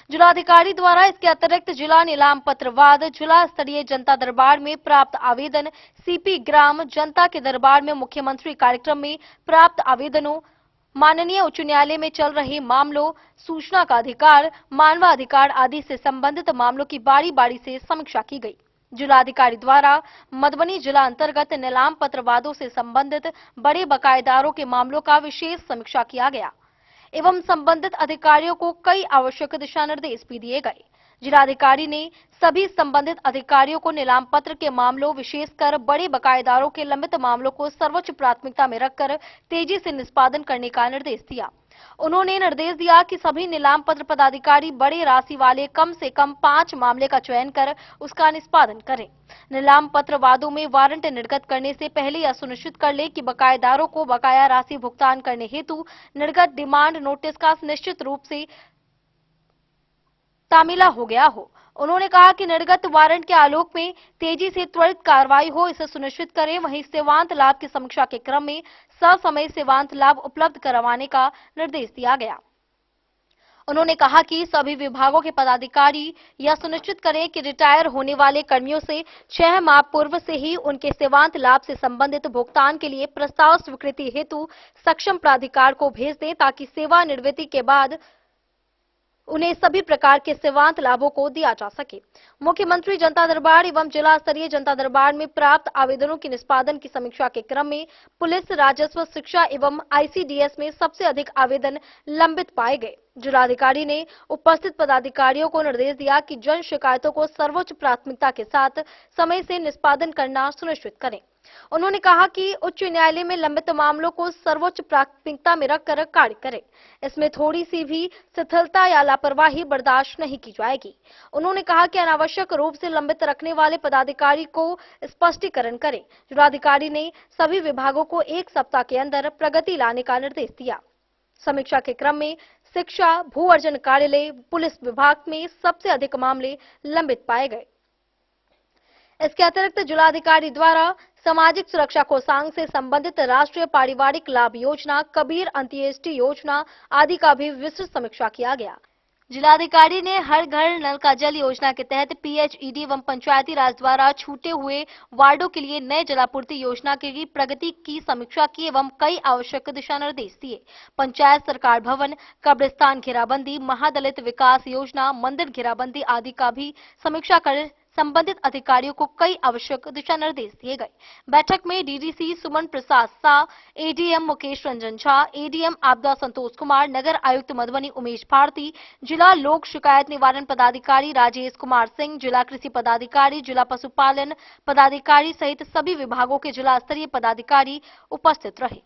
जिलाधिकारी द्वारा इसके अतिरिक्त जिला नीलाम पत्रवाद, जिला स्तरीय जनता दरबार में प्राप्त आवेदन, सीपी ग्राम जनता के दरबार में मुख्यमंत्री कार्यक्रम में प्राप्त आवेदनों, माननीय उच्च न्यायालय में चल रहे मामलों, सूचना का अधिकार, मानवाधिकार आदि से संबंधित मामलों की बारी बारी से समीक्षा की गई। जिलाधिकारी द्वारा मधुबनी जिला अंतर्गत नीलाम पत्रवादों से संबंधित बड़े बकायेदारों के मामलों का विशेष समीक्षा किया गया एवं संबंधित अधिकारियों को कई आवश्यक दिशा निर्देश भी दिए गए। जिलाधिकारी ने सभी संबंधित अधिकारियों को नीलाम पत्र के मामलों, विशेषकर बड़े बकायेदारों के लंबित मामलों को सर्वोच्च प्राथमिकता में रखकर तेजी से निष्पादन करने का निर्देश दिया। उन्होंने निर्देश दिया कि सभी नीलाम पत्र पदाधिकारी बड़े राशि वाले कम से कम 5 मामले का चयन कर उसका निष्पादन करें। नीलाम पत्र वादों में वारंट निर्गत करने से पहले यह सुनिश्चित कर ले कि बकायेदारों को बकाया राशि भुगतान करने हेतु निर्गत डिमांड नोटिस का निश्चित रूप से तामीला हो गया हो। उन्होंने कहा कि निर्गत वारंट के आलोक में तेजी से त्वरित कार्रवाई हो, इसे सुनिश्चित करें। वहीं सेवांत लाभ की समीक्षा के क्रम में ससमय सेवांत लाभ उपलब्ध करवाने का निर्देश दिया गया। उन्होंने कहा कि सभी विभागों के पदाधिकारी यह सुनिश्चित करें कि रिटायर होने वाले कर्मियों से 6 माह पूर्व से ही उनके सेवांत लाभ से संबंधित भुगतान के लिए प्रस्ताव स्वीकृति हेतु सक्षम प्राधिकार को भेज दें ताकि सेवानिवृत्ति के बाद उन्हें सभी प्रकार के सेवांत लाभों को दिया जा सके। मुख्यमंत्री जनता दरबार एवं जिला स्तरीय जनता दरबार में प्राप्त आवेदनों की निष्पादन की समीक्षा के क्रम में पुलिस, राजस्व, शिक्षा एवं आईसीडीएस में सबसे अधिक आवेदन लंबित पाए गए। जिलाधिकारी ने उपस्थित पदाधिकारियों को निर्देश दिया कि जन शिकायतों को सर्वोच्च प्राथमिकता के साथ समय से निष्पादन करना सुनिश्चित करें। उन्होंने कहा कि उच्च न्यायालय में लंबित मामलों को सर्वोच्च प्राथमिकता में रखकर कार्य करें। इसमें थोड़ी सी भी शिथिलता या लापरवाही बर्दाश्त नहीं की जाएगी। उन्होंने कहा कि अनावश्यक रूप से लंबित रखने वाले पदाधिकारी को स्पष्टीकरण करें। जिलाधिकारी ने सभी विभागों को 1 सप्ताह के अंदर प्रगति लाने का निर्देश दिया। समीक्षा के क्रम में शिक्षा, भू अर्जन कार्यालय, पुलिस विभाग में सबसे अधिक मामले लंबित पाए गए। इसके अतिरिक्त जिलाधिकारी द्वारा सामाजिक सुरक्षा कोषांग से संबंधित राष्ट्रीय पारिवारिक लाभ योजना, कबीर अंत्येष्टि योजना आदि का भी विस्तृत समीक्षा किया गया। जिलाधिकारी ने हर घर नल का जल योजना के तहत पीएचईडी एवं पंचायती राज द्वारा छूटे हुए वार्डों के लिए नए जलापूर्ति योजना की प्रगति की समीक्षा की एवं कई आवश्यक दिशा निर्देश दिए। पंचायत सरकार भवन, कब्रिस्तान घेराबंदी, महादलित विकास योजना, मंदिर घेराबंदी आदि का भी समीक्षा कर संबंधित अधिकारियों को कई आवश्यक दिशा निर्देश दिए गए। बैठक में डीडीसी सुमन प्रसाद शाह, एडीएम मुकेश रंजन झा, एडीएम आपदा संतोष कुमार, नगर आयुक्त मधुबनी उमेश भारती, जिला लोक शिकायत निवारण पदाधिकारी राजेश कुमार सिंह, जिला कृषि पदाधिकारी, जिला पशुपालन पदाधिकारी सहित सभी विभागों के जिला स्तरीय पदाधिकारी उपस्थित रहे।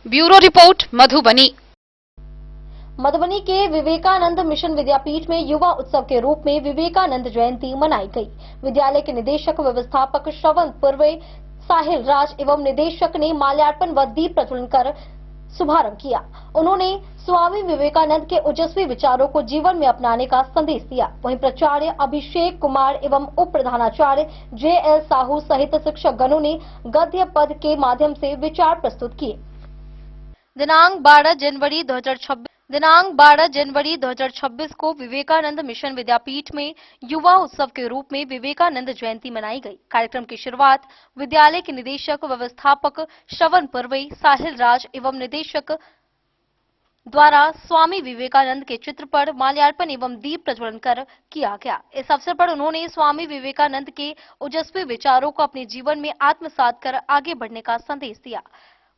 Bureau report Madhubani. मधुबनी के विवेकानंद मिशन विद्यापीठ में युवा उत्सव के रूप में विवेकानंद जयंती मनाई गई। विद्यालय के निदेशक व्यवस्थापक श्रवण पूर्वे साहिल राज एवं निदेशक ने माल्यार्पण व दीप प्रज्वलन कर शुभारंभ किया। उन्होंने स्वामी विवेकानंद के ओजस्वी विचारों को जीवन में अपनाने का संदेश दिया। वहीं प्राचार्य अभिषेक कुमार एवं उप प्रधानाचार्य JL साहू सहित शिक्षक गणों ने गद्य पद के माध्यम से विचार प्रस्तुत किए। दिनांक 12 जनवरी 2026 को विवेकानंद मिशन विद्यापीठ में युवा उत्सव के रूप में विवेकानंद जयंती मनाई गई। कार्यक्रम की शुरुआत विद्यालय के निदेशक व्यवस्थापक श्रवण पूर्वे साहिल राज एवं निदेशक द्वारा स्वामी विवेकानंद के चित्र पर माल्यार्पण एवं दीप प्रज्वलन कर किया गया। इस अवसर पर उन्होंने स्वामी विवेकानंद के ओजस्वी विचारों को अपने जीवन में आत्मसात कर आगे बढ़ने का संदेश दिया।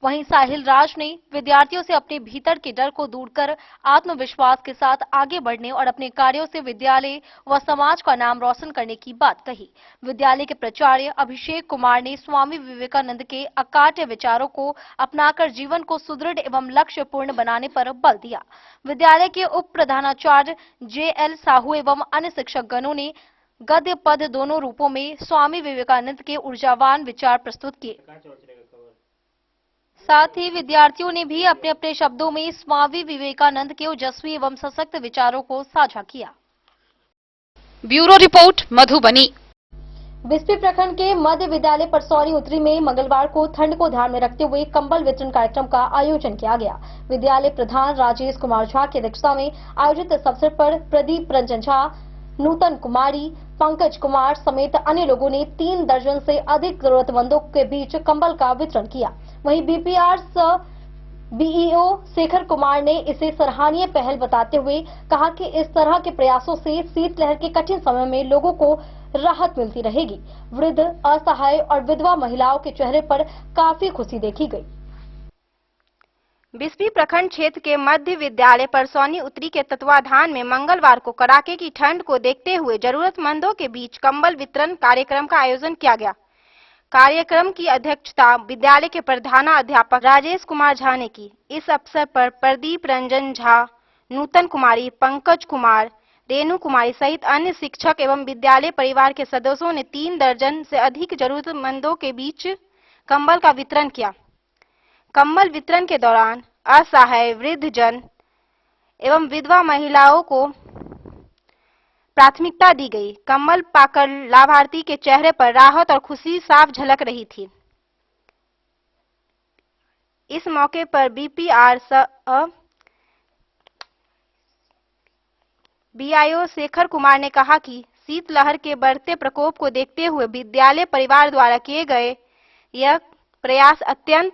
वहीं साहिल राज ने विद्यार्थियों से अपने भीतर के डर को दूर कर आत्मविश्वास के साथ आगे बढ़ने और अपने कार्यों से विद्यालय व समाज का नाम रोशन करने की बात कही। विद्यालय के प्राचार्य अभिषेक कुमार ने स्वामी विवेकानंद के अकाट्य विचारों को अपनाकर जीवन को सुदृढ़ एवं लक्ष्यपूर्ण बनाने पर बल दिया। विद्यालय के उप प्रधानाचार्य JL साहू एवं अन्य शिक्षक गणों ने गद्य पद दोनों रूपों में स्वामी विवेकानंद के ऊर्जावान विचार प्रस्तुत किए। साथ ही विद्यार्थियों ने भी अपने अपने शब्दों में स्वामी विवेकानंद के ओजस्वी एवं सशक्त विचारों को साझा किया। Bureau report Madhubani. बिस्पी प्रखंड के मध्य विद्यालय परसौनी उत्तरी में मंगलवार को ठंड को ध्यान में रखते हुए कंबल वितरण कार्यक्रम का आयोजन किया गया। विद्यालय प्रधान राजेश कुमार झा की अध्यक्षता में आयोजित इस अवसर पर प्रदीप रंजन झा, नूतन कुमारी, पंकज कुमार समेत अन्य लोगों ने 3 दर्जन से अधिक जरूरतमंदों के बीच कंबल का वितरण किया। वहीं BPR BEO शेखर कुमार ने इसे सराहनीय पहल बताते हुए कहा कि इस तरह के प्रयासों से शीतलहर के कठिन समय में लोगों को राहत मिलती रहेगी। वृद्ध, असहाय और विधवा महिलाओं के चेहरे पर काफी खुशी देखी गई। बिस्पी प्रखंड क्षेत्र के मध्य विद्यालय परसौनी उत्तरी के तत्वाधान में मंगलवार को कड़ाके की ठंड को देखते हुए जरूरतमंदों के बीच कंबल वितरण कार्यक्रम का आयोजन किया गया। कार्यक्रम की अध्यक्षता विद्यालय के प्रधानाध्यापक राजेश कुमार झा ने की। इस अवसर पर प्रदीप रंजन झा, नूतन कुमारी, पंकज कुमार, रेणु कुमारी सहित अन्य शिक्षक एवं विद्यालय परिवार के सदस्यों ने 3 दर्जन से अधिक जरूरतमंदों के बीच कंबल का वितरण किया। कंबल वितरण के दौरान असहाय, वृद्धजन एवं विधवा महिलाओं को प्राथमिकता दी गई। कंबल पाकर लाभार्थी के चेहरे पर राहत और खुशी साफ झलक रही थी। इस मौके पर BPR BIO शेखर कुमार ने कहा कि शीतलहर के बढ़ते प्रकोप को देखते हुए विद्यालय परिवार द्वारा किए गए यह प्रयास अत्यंत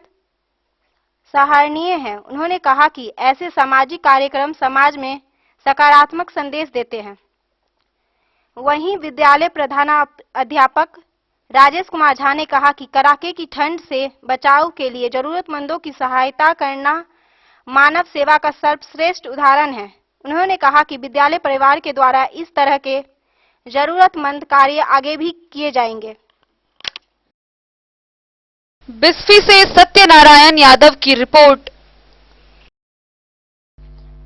सराहनीय है। उन्होंने कहा कि ऐसे सामाजिक कार्यक्रम समाज में सकारात्मक संदेश देते हैं। वहीं विद्यालय प्रधानाध्यापक राजेश कुमार झा ने कहा कि कड़ाके की ठंड से बचाव के लिए जरूरतमंदों की सहायता करना मानव सेवा का सर्वश्रेष्ठ उदाहरण है। उन्होंने कहा कि विद्यालय परिवार के द्वारा इस तरह के जरूरतमंद कार्य आगे भी किए जाएंगे। बिस्फी से सत्यनारायण यादव की रिपोर्ट।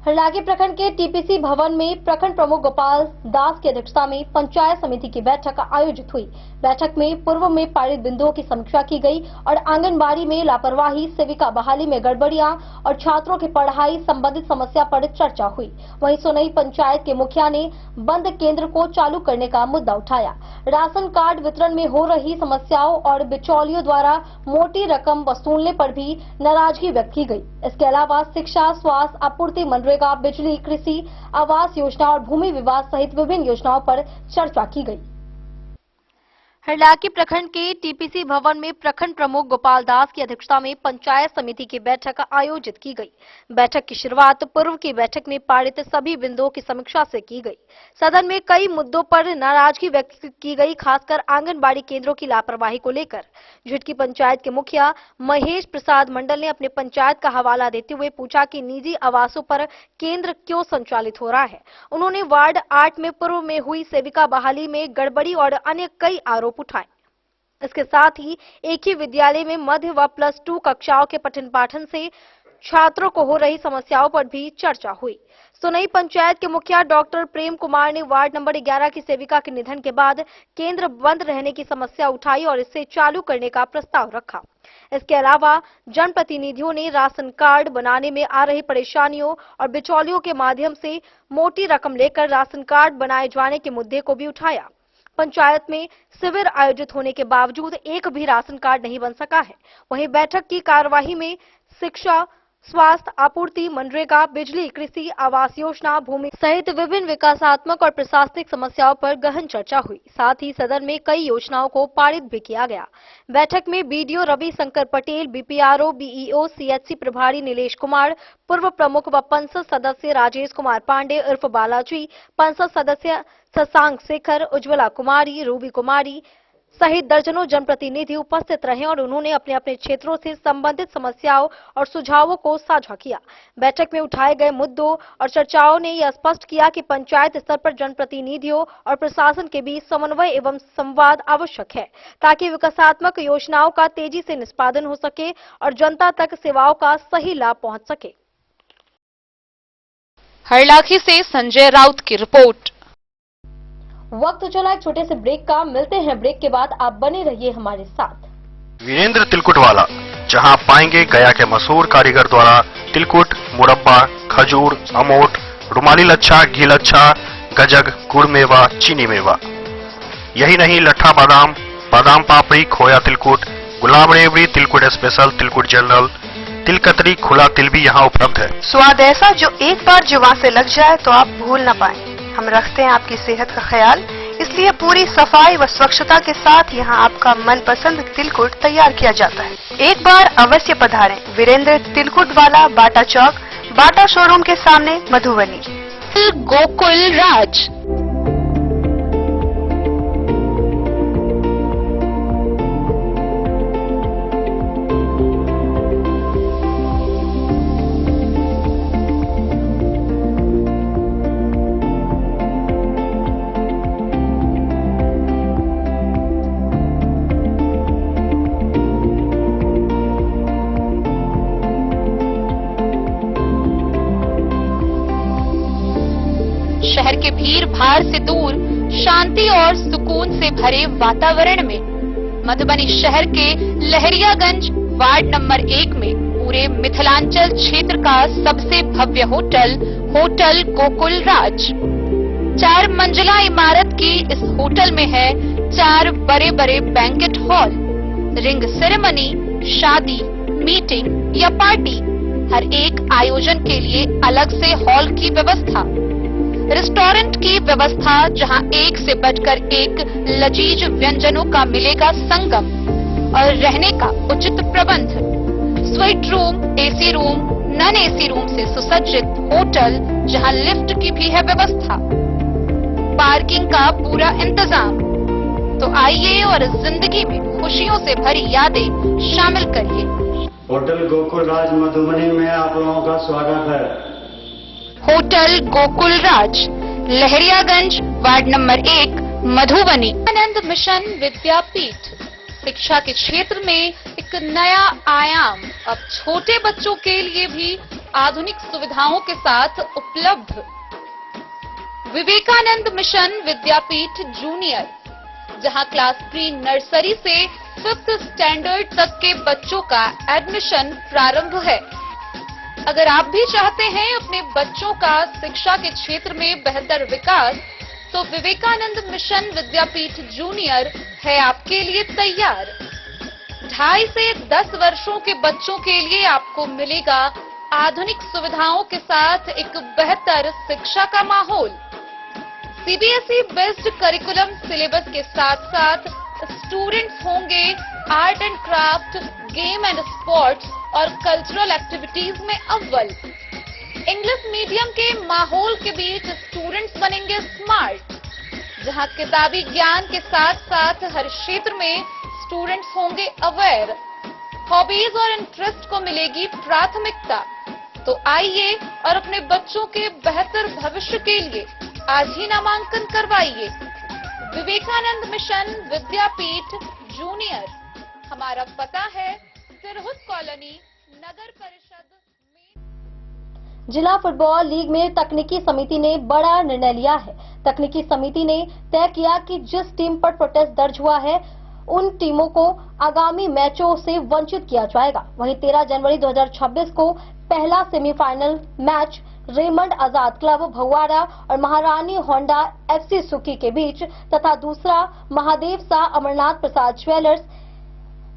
हरलाखी प्रखंड के टीपीसी भवन में प्रखंड प्रमुख गोपाल दास की अध्यक्षता में पंचायत समिति की बैठक आयोजित हुई। बैठक में पूर्व में पारित बिंदुओं की समीक्षा की गई और आंगनबाड़ी में लापरवाही, सेविका बहाली में गड़बड़ियां और छात्रों की पढ़ाई संबंधित समस्या पर चर्चा हुई। वहीं सोनई पंचायत के मुखिया ने बंद केंद्र को चालू करने का मुद्दा उठाया। राशन कार्ड वितरण में हो रही समस्याओं और बिचौलियों द्वारा मोटी रकम वसूलने पर भी नाराजगी व्यक्त की गई। इसके अलावा शिक्षा, स्वास्थ्य, आपूर्ति, मनरेगा, बिजली, कृषि, आवास योजना और भूमि विवाद सहित विभिन्न योजनाओं पर चर्चा की गई। हरलाखी प्रखंड के टीपीसी भवन में प्रखंड प्रमुख गोपाल दास की अध्यक्षता में पंचायत समिति की बैठक आयोजित की गई। बैठक की शुरुआत पूर्व की बैठक में पारित सभी बिंदुओं की समीक्षा से की गई। सदन में कई मुद्दों पर नाराजगी व्यक्त की गई, खासकर आंगनबाड़ी केंद्रों की लापरवाही को लेकर। झुटकी पंचायत के मुखिया महेश प्रसाद मंडल ने अपने पंचायत का हवाला देते हुए पूछा कि निजी आवासों पर केंद्र क्यों संचालित हो रहा है। उन्होंने वार्ड 8 में पूर्व में हुई सेविका बहाली में गड़बड़ी और अन्य कई आरोप उठाए। इसके साथ ही एक ही विद्यालय में मध्य व +2 कक्षाओं के पठन पाठन से छात्रों को हो रही समस्याओं पर भी चर्चा हुई। सोनई पंचायत के मुखिया डॉक्टर प्रेम कुमार ने वार्ड नंबर 11 की सेविका के निधन के बाद केंद्र बंद रहने की समस्या उठाई और इसे चालू करने का प्रस्ताव रखा। इसके अलावा जनप्रतिनिधियों ने राशन कार्ड बनाने में आ रही परेशानियों और बिचौलियों के माध्यम से मोटी रकम लेकर राशन कार्ड बनाए जाने के मुद्दे को भी उठाया। पंचायत में शिविर आयोजित होने के बावजूद एक भी राशन कार्ड नहीं बन सका है। वहीं बैठक की कार्यवाही में शिक्षा, स्वास्थ्य, आपूर्ति, मनरेगा, बिजली, कृषि, आवास योजना, भूमि सहित विभिन्न विकासात्मक और प्रशासनिक समस्याओं पर गहन चर्चा हुई। साथ ही सदन में कई योजनाओं को पारित भी किया गया। बैठक में BDO Ravi Shankar Patel, BPRO, BEO, CHC प्रभारी नीलेश कुमार, पूर्व प्रमुख व पंचायत सदस्य राजेश कुमार पांडे उर्फ बालाजी, पंचायत सदस्य शशांक शेखर, उज्ज्वला कुमारी, रूबी कुमारी सहित दर्जनों जनप्रतिनिधि उपस्थित रहे और उन्होंने अपने अपने क्षेत्रों से संबंधित समस्याओं और सुझावों को साझा किया। बैठक में उठाए गए मुद्दों और चर्चाओं ने यह स्पष्ट किया कि पंचायत स्तर पर जनप्रतिनिधियों और प्रशासन के बीच समन्वय एवं संवाद आवश्यक है, ताकि विकासात्मक योजनाओं का तेजी से निष्पादन हो सके और जनता तक सेवाओं का सही लाभ पहुंच सके। हरलाखी से संजय राउत की रिपोर्ट। वक्त चला एक छोटे से ब्रेक का, मिलते हैं ब्रेक के बाद। आप बने रहिए हमारे साथ। वीरेंद्र तिलकुट वाला, जहां आप पाएंगे गया के मशहूर कारीगर द्वारा तिलकुट, मुरब्बा, खजूर, अमोट, रुमाली लच्छा, घी लच्छा, गजक, गुड़ मेवा, चीनी मेवा। यही नहीं, लट्ठा बादाम, बादाम पापड़ी, खोया तिलकुट, गुलाब रेवड़ी, तिलकुट स्पेशल, तिलकुट जनरल, तिलकतरी, खुला तिल भी यहाँ उपलब्ध है। स्वाद ऐसा जो एक बार जुबान से लग जाए तो आप भूल न पाए। हम रखते हैं आपकी सेहत का ख्याल, इसलिए पूरी सफाई व स्वच्छता के साथ यहाँ आपका मनपसंद तिलकुट तैयार किया जाता है। एक बार अवश्य पधारें। वीरेंद्र तिलकुट वाला, बाटा चौक, बाटा शोरूम के सामने, मधुबनी। गोकुल राज। शहर के भीड़ भाड़ से दूर, शांति और सुकून से भरे वातावरण में मधुबनी शहर के लहरियागंज वार्ड नंबर 1 में पूरे मिथिलांचल क्षेत्र का सबसे भव्य होटल, होटल गोकुल राज। 4 मंजिला इमारत की इस होटल में है 4 बड़े बड़े बैंकेट हॉल, रिंग सेरेमनी, शादी, मीटिंग या पार्टी, हर एक आयोजन के लिए अलग से हॉल की व्यवस्था, रेस्टोरेंट की व्यवस्था जहां एक से बढ़कर एक लजीज व्यंजनों का मिलेगा संगम, और रहने का उचित प्रबंध, suite room, AC room, non AC room से सुसज्जित होटल जहां लिफ्ट की भी है व्यवस्था, पार्किंग का पूरा इंतजाम। तो आइए और इस जिंदगी में खुशियों से भरी यादें शामिल करिए। होटल गोकुल राज मधुबनी में आप लोगों का स्वागत है। होटल गोकुल राज, लहरियागंज वार्ड नंबर 1, मधुबनी। आनंद मिशन विद्यापीठ शिक्षा के क्षेत्र में एक एक नया आयाम अब छोटे बच्चों के लिए भी आधुनिक सुविधाओं के साथ उपलब्ध। विवेकानंद मिशन विद्यापीठ जूनियर, जहां क्लास प्री नर्सरी से 5th स्टैंडर्ड तक के बच्चों का एडमिशन प्रारंभ है। अगर आप भी चाहते हैं अपने बच्चों का शिक्षा के क्षेत्र में बेहतर विकास, तो विवेकानंद मिशन विद्यापीठ जूनियर है आपके लिए तैयार। 2.5 से 10 वर्षों के बच्चों के लिए आपको मिलेगा आधुनिक सुविधाओं के साथ एक बेहतर शिक्षा का माहौल। सीबीएसई बेस्ड करिकुलम सिलेबस के साथ साथ स्टूडेंट्स होंगे art and craft, game and sports और कल्चरल एक्टिविटीज में अव्वल। इंग्लिश मीडियम के माहौल के बीच स्टूडेंट्स बनेंगे स्मार्ट, जहां किताबी ज्ञान के साथ साथ हर क्षेत्र में स्टूडेंट्स होंगे अवेयर। हॉबीज और इंटरेस्ट को मिलेगी प्राथमिकता। तो आइए और अपने बच्चों के बेहतर भविष्य के लिए आज ही नामांकन करवाइए। विवेकानंद मिशन विद्यापीठ जूनियर, हमारा पता है सिरहुत कॉलोनी, नगर परिषद में। जिला फुटबॉल लीग में तकनीकी समिति ने बड़ा निर्णय लिया है। तकनीकी समिति ने तय किया कि जिस टीम पर प्रोटेस्ट दर्ज हुआ है उन टीमों को आगामी मैचों से वंचित किया जाएगा। वहीं 13 जनवरी 2026 को पहला सेमीफाइनल मैच रेमंड आजाद क्लब भगवाड़ा और महारानी होंडा एफसी सुकी के बीच तथा दूसरा महादेव शाह अमरनाथ प्रसाद ज्वेलर्स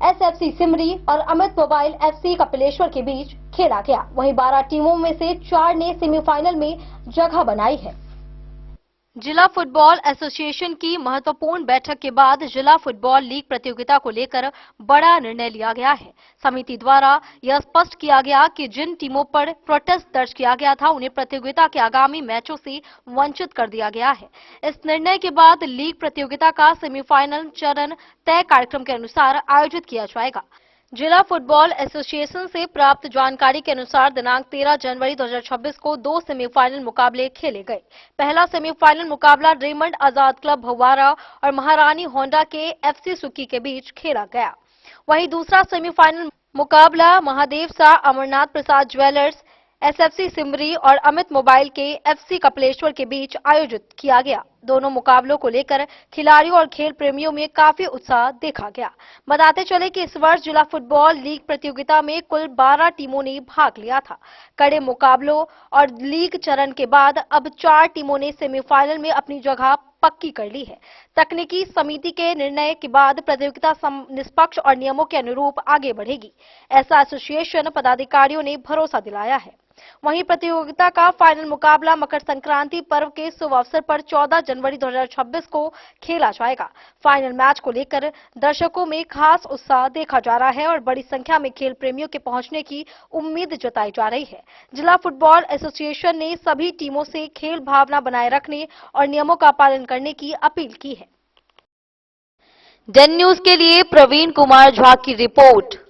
एसएफसी सिमरी और अमित मोबाइल एफसी कपिलेश्वर के बीच खेला गया। वहीं 12 टीमों में से 4 ने सेमीफाइनल में जगह बनाई है। जिला फुटबॉल एसोसिएशन की महत्वपूर्ण बैठक के बाद जिला फुटबॉल लीग प्रतियोगिता को लेकर बड़ा निर्णय लिया गया है। समिति द्वारा यह स्पष्ट किया गया कि जिन टीमों पर प्रोटेस्ट दर्ज किया गया था उन्हें प्रतियोगिता के आगामी मैचों से वंचित कर दिया गया है। इस निर्णय के बाद लीग प्रतियोगिता का सेमीफाइनल चरण तय कार्यक्रम के अनुसार आयोजित किया जाएगा। जिला फुटबॉल एसोसिएशन से प्राप्त जानकारी के अनुसार दिनांक 13 जनवरी 2026 को 2 सेमीफाइनल मुकाबले खेले गए। पहला सेमीफाइनल मुकाबला रेमंड आजाद क्लब भगवाड़ा और महारानी होंडा के एफसी सुकी के बीच खेला गया। वहीं दूसरा सेमीफाइनल मुकाबला महादेव शाह अमरनाथ प्रसाद ज्वेलर्स एसएफसी सिमरी और अमित मोबाइल के एफसी कपिलेश्वर के बीच आयोजित किया गया। दोनों मुकाबलों को लेकर खिलाड़ियों और खेल प्रेमियों में काफी उत्साह देखा गया। बताते चले कि इस वर्ष जिला फुटबॉल लीग प्रतियोगिता में कुल 12 टीमों ने भाग लिया था। कड़े मुकाबलों और लीग चरण के बाद अब 4 टीमों ने सेमीफाइनल में अपनी जगह पक्की कर ली है। तकनीकी समिति के निर्णय के बाद प्रतियोगिता निष्पक्ष और नियमों के अनुरूप आगे बढ़ेगी, ऐसा एसोसिएशन पदाधिकारियों ने भरोसा दिलाया है। वहीं प्रतियोगिता का फाइनल मुकाबला मकर संक्रांति पर्व के शुभ अवसर पर 14 जनवरी 2026 को खेला जाएगा। फाइनल मैच को लेकर दर्शकों में खास उत्साह देखा जा रहा है और बड़ी संख्या में खेल प्रेमियों के पहुंचने की उम्मीद जताई जा रही है। जिला फुटबॉल एसोसिएशन ने सभी टीमों से खेल भावना बनाए रखने और नियमों का पालन करने की अपील की है। डेन न्यूज के लिए प्रवीण कुमार झा की रिपोर्ट।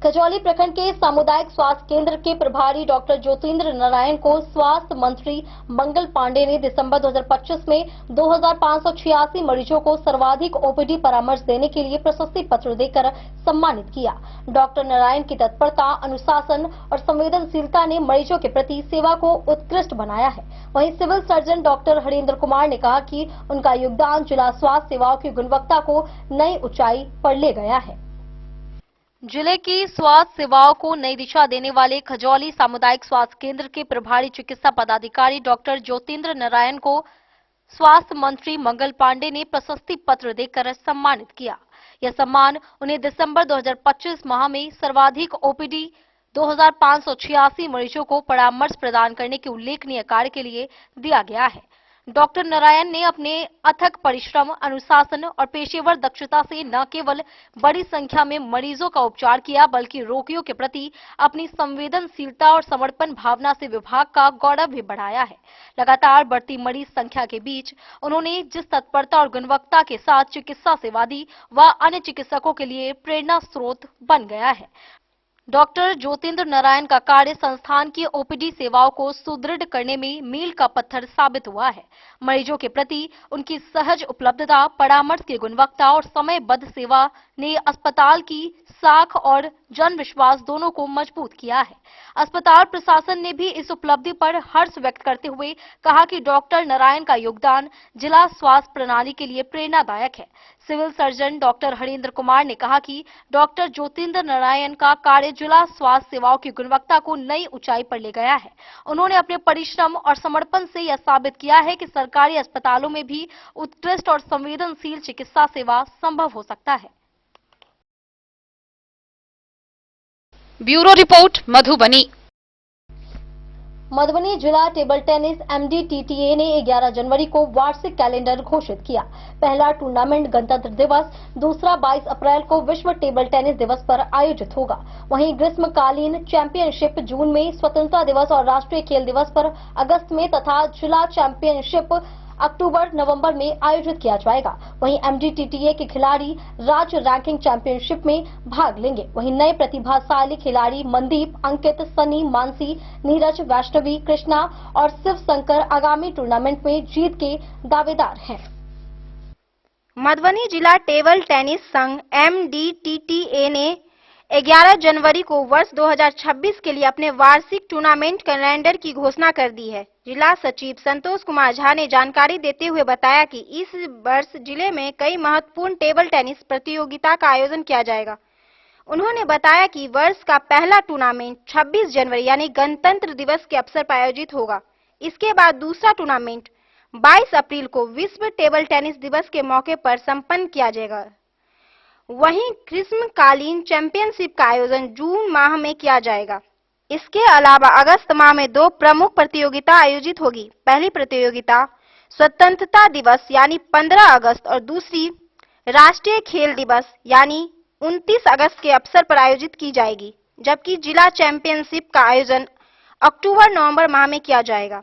खजौली प्रखंड के सामुदायिक स्वास्थ्य केंद्र के प्रभारी डॉक्टर ज्योतिंद्र नारायण को स्वास्थ्य मंत्री मंगल पांडे ने दिसंबर 2025 में 2586 मरीजों को सर्वाधिक ओपीडी परामर्श देने के लिए प्रशस्ति पत्र देकर सम्मानित किया। डॉक्टर नारायण की तत्परता, अनुशासन और संवेदनशीलता ने मरीजों के प्रति सेवा को उत्कृष्ट बनाया है। वहीं civil surgeon doctor Harendra Kumar ने कहा कि उनका योगदान जिला स्वास्थ्य सेवाओं की गुणवत्ता को नई ऊंचाई पर ले गया है। जिले की स्वास्थ्य सेवाओं को नई दिशा देने वाले खजौली सामुदायिक स्वास्थ्य केंद्र के प्रभारी चिकित्सा पदाधिकारी डॉक्टर ज्योतिंद्र नारायण को स्वास्थ्य मंत्री मंगल पांडे ने प्रशस्ति पत्र देकर सम्मानित किया। यह सम्मान उन्हें दिसंबर 2025 माह में सर्वाधिक ओपीडी 2586 मरीजों को परामर्श प्रदान करने के उल्लेखनीय कार्य के लिए दिया गया है। डॉक्टर नारायण ने अपने अथक परिश्रम, अनुशासन और पेशेवर दक्षता से न केवल बड़ी संख्या में मरीजों का उपचार किया, बल्कि रोगियों के प्रति अपनी संवेदनशीलता और समर्पण भावना से विभाग का गौरव भी बढ़ाया है। लगातार बढ़ती मरीज संख्या के बीच उन्होंने जिस तत्परता और गुणवत्ता के साथ चिकित्सा सेवा दी, वह अन्य चिकित्सकों के लिए प्रेरणा स्रोत बन गया है। डॉक्टर ज्योतिंद्र नारायण का कार्य संस्थान की ओपीडी सेवाओं को सुदृढ़ करने में मील का पत्थर साबित हुआ है। मरीजों के प्रति उनकी सहज उपलब्धता, परामर्श की गुणवत्ता और समयबद्ध सेवा ने अस्पताल की साख और जन विश्वास दोनों को मजबूत किया है। अस्पताल प्रशासन ने भी इस उपलब्धि पर हर्ष व्यक्त करते हुए कहा कि डॉक्टर नारायण का योगदान जिला स्वास्थ्य प्रणाली के लिए प्रेरणादायक है। Civil surgeon doctor Harendra Kumar ने कहा कि डॉक्टर ज्योतिंद्र नारायण का कार्य जिला स्वास्थ्य सेवाओं की गुणवत्ता को नई ऊंचाई पर ले गया है। उन्होंने अपने परिश्रम और समर्पण से यह साबित किया है कि सरकारी अस्पतालों में भी उत्कृष्ट और संवेदनशील चिकित्सा सेवा संभव हो सकता है। Bureau report Madhubani. मधुबनी जिला टेबल टेनिस MDTTA ने 11 जनवरी को वार्षिक कैलेंडर घोषित किया। पहला टूर्नामेंट गणतंत्र दिवस, दूसरा 22 अप्रैल को विश्व टेबल टेनिस दिवस पर आयोजित होगा। वहीं ग्रीष्मकालीन चैंपियनशिप जून में, स्वतंत्रता दिवस और राष्ट्रीय खेल दिवस पर अगस्त में तथा जिला चैंपियनशिप अक्टूबर नवंबर में आयोजित किया जाएगा। वहीं MDTTA के खिलाड़ी राज्य रैंकिंग चैंपियनशिप में भाग लेंगे। वहीं नए प्रतिभाशाली खिलाड़ी मनदीप, अंकित, सनी, मानसी, नीरज, वैष्णवी, कृष्णा और शिव शंकर आगामी टूर्नामेंट में जीत के दावेदार हैं। मधुबनी जिला टेबल टेनिस संघ MDTTA ने 11 जनवरी को वर्ष 2026 के लिए अपने वार्षिक टूर्नामेंट कैलेंडर की घोषणा कर दी है। जिला सचिव संतोष कुमार झा ने जानकारी देते हुए बताया कि इस वर्ष जिले में कई महत्वपूर्ण टेबल टेनिस प्रतियोगिता का आयोजन किया जाएगा। उन्होंने बताया कि वर्ष का पहला टूर्नामेंट 26 जनवरी यानी गणतंत्र दिवस के अवसर पर आयोजित होगा। इसके बाद दूसरा टूर्नामेंट 22 अप्रैल को विश्व टेबल टेनिस दिवस के मौके पर संपन्न किया जाएगा। वहीं ग्रीष्मकालीन चैंपियनशिप का आयोजन जून माह में किया जाएगा। इसके अलावा अगस्त माह में 2 प्रमुख प्रतियोगिता आयोजित होगी। पहली प्रतियोगिता स्वतंत्रता दिवस यानी 15 अगस्त और दूसरी राष्ट्रीय खेल दिवस यानी 29 अगस्त के अवसर पर आयोजित की जाएगी, जबकि जिला चैंपियनशिप का आयोजन अक्टूबर-नवंबर माह में किया जाएगा।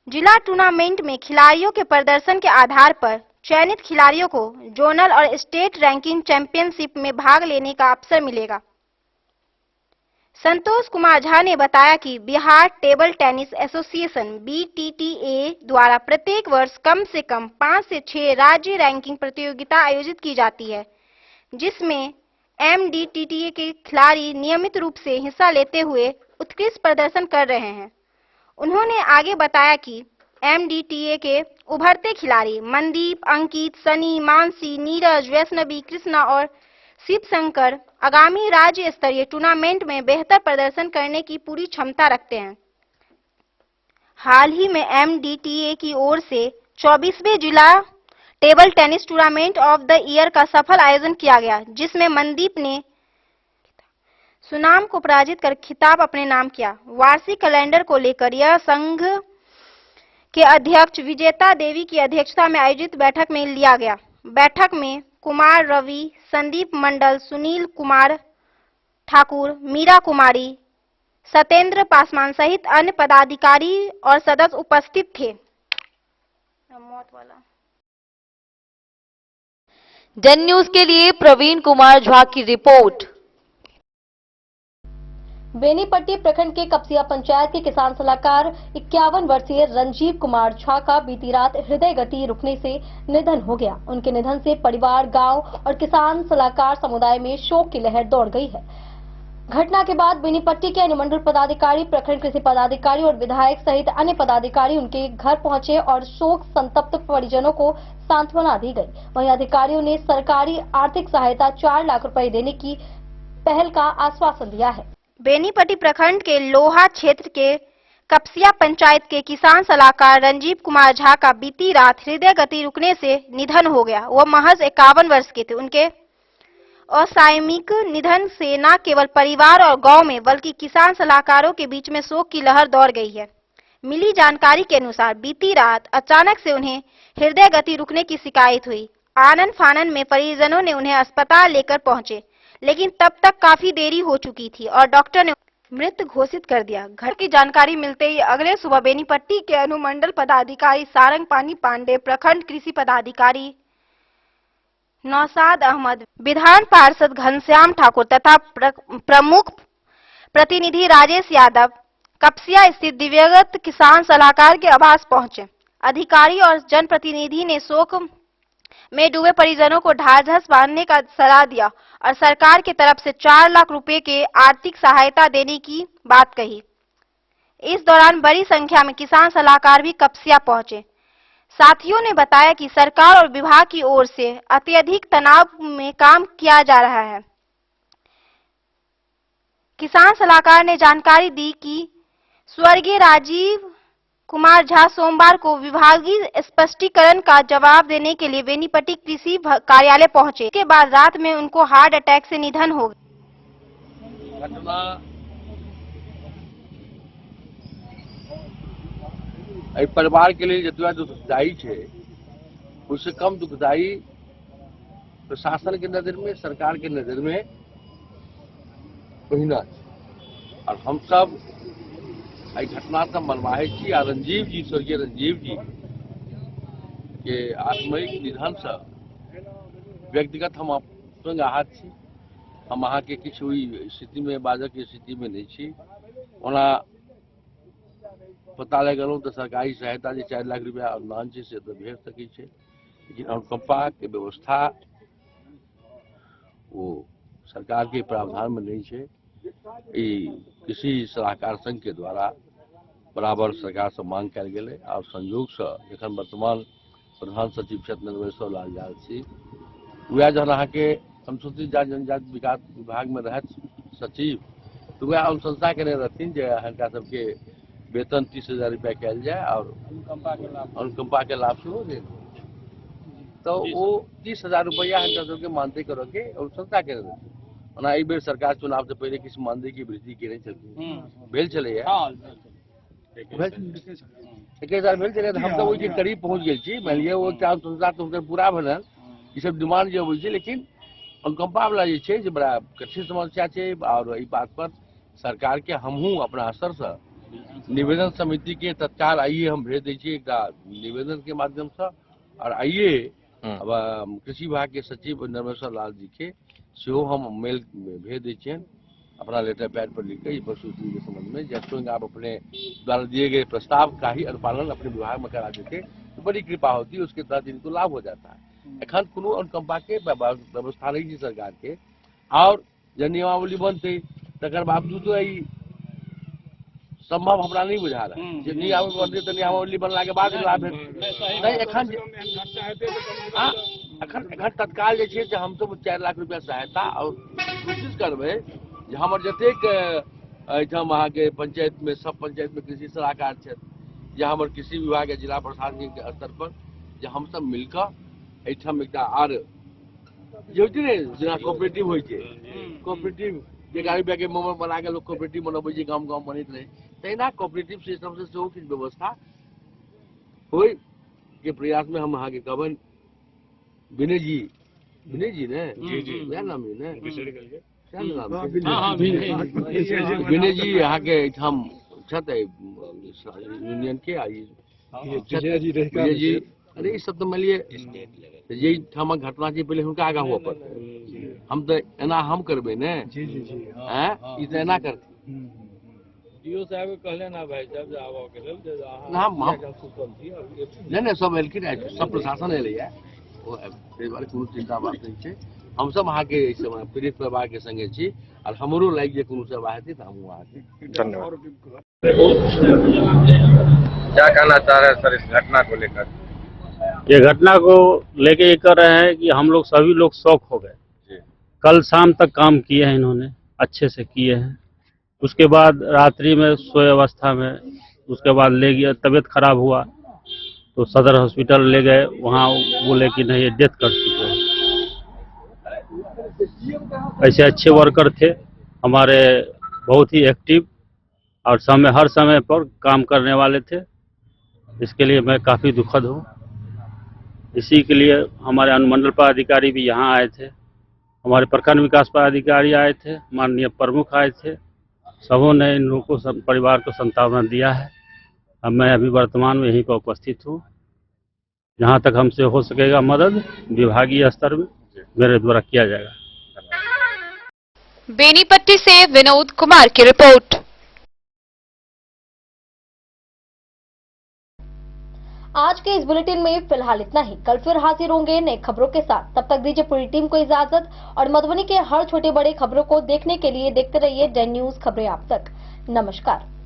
जिला टूर्नामेंट में खिलाड़ियों के प्रदर्शन के आधार पर चयनित खिलाड़ियों को जोनल और स्टेट रैंकिंग चैंपियनशिप में भाग लेने का अवसर मिलेगा। संतोष कुमार झा ने बताया कि Bihar table tennis association BTTA द्वारा प्रत्येक वर्ष कम से कम 5 से 6 राज्य रैंकिंग प्रतियोगिता आयोजित की जाती है, जिसमें MDTTA के खिलाड़ी नियमित रूप से हिस्सा लेते हुए उत्कृष्ट प्रदर्शन कर रहे हैं। उन्होंने आगे बताया कि MDTA के उभरते खिलाड़ी मनदीप, अंकित, सनी, मानसी, नीरज, वैष्णवी, कृष्णा और शिव शंकर आगामी राज्य स्तरीय टूर्नामेंट में बेहतर प्रदर्शन करने की पूरी क्षमता रखते हैं। हाल ही में MDTA की ओर से 24वें जिला table tennis tournament of the year का सफल आयोजन किया गया, जिसमें मनदीप ने सुनाम को पराजित कर खिताब अपने नाम किया। वार्षिक कैलेंडर को लेकर यह संघ के अध्यक्ष विजेता देवी की अध्यक्षता में आयोजित बैठक में लिया गया। बैठक में कुमार रवि, संदीप मंडल, सुनील कुमार ठाकुर, मीरा कुमारी, सत्येंद्र पासवान सहित अन्य पदाधिकारी और सदस्य उपस्थित थे। डेन न्यूज के लिए प्रवीण कुमार झा की रिपोर्ट। बेनीपट्टी प्रखंड के कपसिया पंचायत के किसान सलाहकार 51 वर्षीय रंजीव कुमार झा का बीती रात हृदय गति रुकने से निधन हो गया। उनके निधन से परिवार, गांव और किसान सलाहकार समुदाय में शोक की लहर दौड़ गई है। घटना के बाद बेनीपट्टी के अनुमंडल पदाधिकारी, प्रखंड कृषि पदाधिकारी और विधायक सहित अन्य पदाधिकारी उनके घर पहुंचे और शोक संतप्त परिजनों को सांत्वना दी गई। वहीं अधिकारियों ने सरकारी आर्थिक सहायता 4 लाख रुपए देने की पहल का आश्वासन दिया है। बेनीपट्टी प्रखंड के लोहा क्षेत्र के कपसिया पंचायत के किसान सलाहकार रंजीव कुमार झा का बीती रात हृदय गति रुकने से निधन हो गया। वह महज 51 वर्ष के थे। उनके असामयिक निधन से न केवल परिवार और गांव में बल्कि किसान सलाहकारों के बीच में शोक की लहर दौड़ गई है। मिली जानकारी के अनुसार बीती रात अचानक से उन्हें हृदय गति रुकने की शिकायत हुई। आनन फानन में परिजनों ने उन्हें अस्पताल लेकर पहुंचे, लेकिन तब तक काफी देरी हो चुकी थी और डॉक्टर ने मृत घोषित कर दिया। घर की जानकारी मिलते ही अगले सुबह बेनीपट्टी के अनुमंडल पदाधिकारी सारंग पानी पांडे, प्रखंड कृषि पदाधिकारी नौशाद अहमद, विधान पार्षद घनश्याम ठाकुर तथा प्रमुख प्रतिनिधि राजेश यादव कपसिया स्थित दिवंगत किसान सलाहकार के आवास पहुंचे। अधिकारी और जनप्रतिनिधि ने शोक में डूबे परिजनों को ढाढ़स बांधने का सलाह दिया और सरकार की तरफ से 4 लाख रुपए के आर्थिक सहायता देने की बात कही। इस दौरान बड़ी संख्या में किसान सलाहकार भी कपसिया पहुंचे। साथियों ने बताया कि सरकार और विभाग की ओर से अत्यधिक तनाव में काम किया जा रहा है। किसान सलाहकार ने जानकारी दी कि स्वर्गीय राजीव कुमार झा सोमवार को विभागीय स्पष्टीकरण का जवाब देने के लिए बेनीपट्टी कृषि कार्यालय पहुंचे। इसके बाद रात में उनको हार्ट अटैक से निधन हो गया। परिवार के लिए जतवा दुखदायी है उससे कम दुखदायी प्रशासन के नजर में, सरकार के नजर में पहिना। और हम सब घटना से मनवाहे छी। आ रंजीव जी, स्वर्गीय रंजीव जी के आत्मिक निधन से व्यक्तिगत हम संग आहत छी। हम अहाँ के किछु हुई स्थिति में बाजऽ के स्थिति में नहीं छी। ओना पता लगल तो सरकारी सहायता जो 4 लाख रुपया अनुदान है से तो भेज सकी है, लेकिन अनुकंपा के व्यवस्था वो सरकार के प्रावधान में नहीं है। कृषि सलाहकार संघ के द्वारा बराबर सरकार से मांग कल गए और संयोग से जखन वर्तमान प्रधान सचिव छथि नंदवेश्वर लाल यादव वह जहन अहाँ के अनुसूचित जाति जनजाति विकास विभाग में रहत सचिव तो वह अनुशंसा केने रहथिन जे हिनका सबके वेतन 30,000 रुपया कल जाए और अनुकंपा के लाभ सेहो देल। तो वो 30,000 रुपया हिनका सबके मानदेय करो के अनुशंसा केने रहथिन। ओना एहि बेर सरकार चुनाव से पहले किछु मानदेय की वृद्धि केने छलखिन, भेल छलैया 21,000 भेल छलै। हम सब ओहि के करीब पहुंच गेल छी। मान लिअ ओ एकटा अनुशंसा तो हुनकर पूरा भेलनि, ई सब डिमांड जे अबै छै, लेकिन अनुकंपा वाला जे छै जे बड़ा कठिन समस्या छै। और ई बात पर सरकार के हमहूँ अपना स्तर से निवेदन समिति के तत्काल आइए हम भेज दै छियै एकटा निवेदन के माध्यम से। और आइए अब कृषि विभाग के सचिव नंदवेश्वर लाल जी के सेहो हम मेल भेज दै छियनि अपना लेटर पैड पर लिख कर प्रस्तुति के संबंध में। जैसे आप अपने द्वारा दिए गए प्रस्ताव का ही अनुपालन अपने विभाग में करा देते तो बड़ी कृपा होती है, उसके तहत इनको लाभ हो जाता है। एखन कोनो अनुकंपा के व्यवस्था नहीं सरकार के और जब नियमावली बनते तकर बावजूद तो संभव हमरा नहीं बुझा रहा है। जे नियमावली बनला के बाद लाभ नहीं। एखन तत्काल जे छै हम सब 4 लाख रुपया सहायता और कोशिश करबै जे हमर जतेक एहिठाम अहाँ के पंचायत में सब पंचायत में कृषि सलाहकार छथि या हमर कृषि विभाग के जिला प्रशासन के स्तर पर जे हम सब मिलकर एहिठाम एकटा आर जे होइत ने जेना कोऑपरेटिव होइ छै, कोऑपरेटिव 11 रुपया के मोमर बना के लोग कोऑपरेटिव मनबै छै, गाँव गाँव बनैत रहे, तहिना कोऑपरेटिव सिस्टम से सेहो किछु व्यवस्था होइ के प्रयास में हम अहाँ के कहबनि। विनय जी ने वएह नाम है ने, विनय जी अहाँ के एहिठाम छथि यूनियन के विजय जी। अरे ई सब तो मान लिअ जे ठाम घटना छै पहले हुनका आगाँ हुआ पर हम तो एना हम करबै ने, ई तो एना करथिन। डीओ साहब कहले ना भाई साहब आवा के लेल नहीं सब एलखिन, सब प्रशासन एलै है, बारे कोनो चिंता बात नहीं है। हम सब अहाँ के पीड़ित परिवार के संगे छी और हमरो लाइक जे कोनो सेवा हेतै तो हम अहाँ के धन्यवाद। क्या कहना चाह रहे हैं सर इस घटना को लेकर? ये घटना को लेके ये कर रहे हैं कि हम लोग सभी लोग शौक हो गए। कल शाम तक काम किए हैं इन्होंने, अच्छे से किए हैं। उसके बाद रात्रि में सोए अवस्था में उसके बाद ले गया, तबीयत खराब हुआ तो सदर हॉस्पिटल ले गए, वहाँ बोले कि नहीं ये डेथ कर चुके हैं। ऐसे अच्छे वर्कर थे हमारे, बहुत ही एक्टिव और हर समय पर काम करने वाले थे। इसके लिए मैं काफ़ी दुखद हूँ। इसी के लिए हमारे अनुमंडल पदाधिकारी भी यहाँ आए थे, हमारे प्रखंड विकास पदाधिकारी आए थे, माननीय प्रमुख आए थे, सबों ने इन लोगों को परिवार को सांत्वना दिया है। अब मैं अभी वर्तमान में यहीं पर उपस्थित हूँ, जहाँ तक हमसे हो सकेगा मदद विभागीय स्तर में मेरे द्वारा किया जाएगा। बेनीपट्टी से विनोद कुमार की रिपोर्ट। आज के इस बुलेटिन में फिलहाल इतना ही। कल फिर हाजिर होंगे नई खबरों के साथ। तब तक दीजिए पूरी टीम को इजाजत और मधुबनी के हर छोटे बड़े खबरों को देखने के लिए देखते रहिए डेन न्यूज खबरें आप तक। नमस्कार।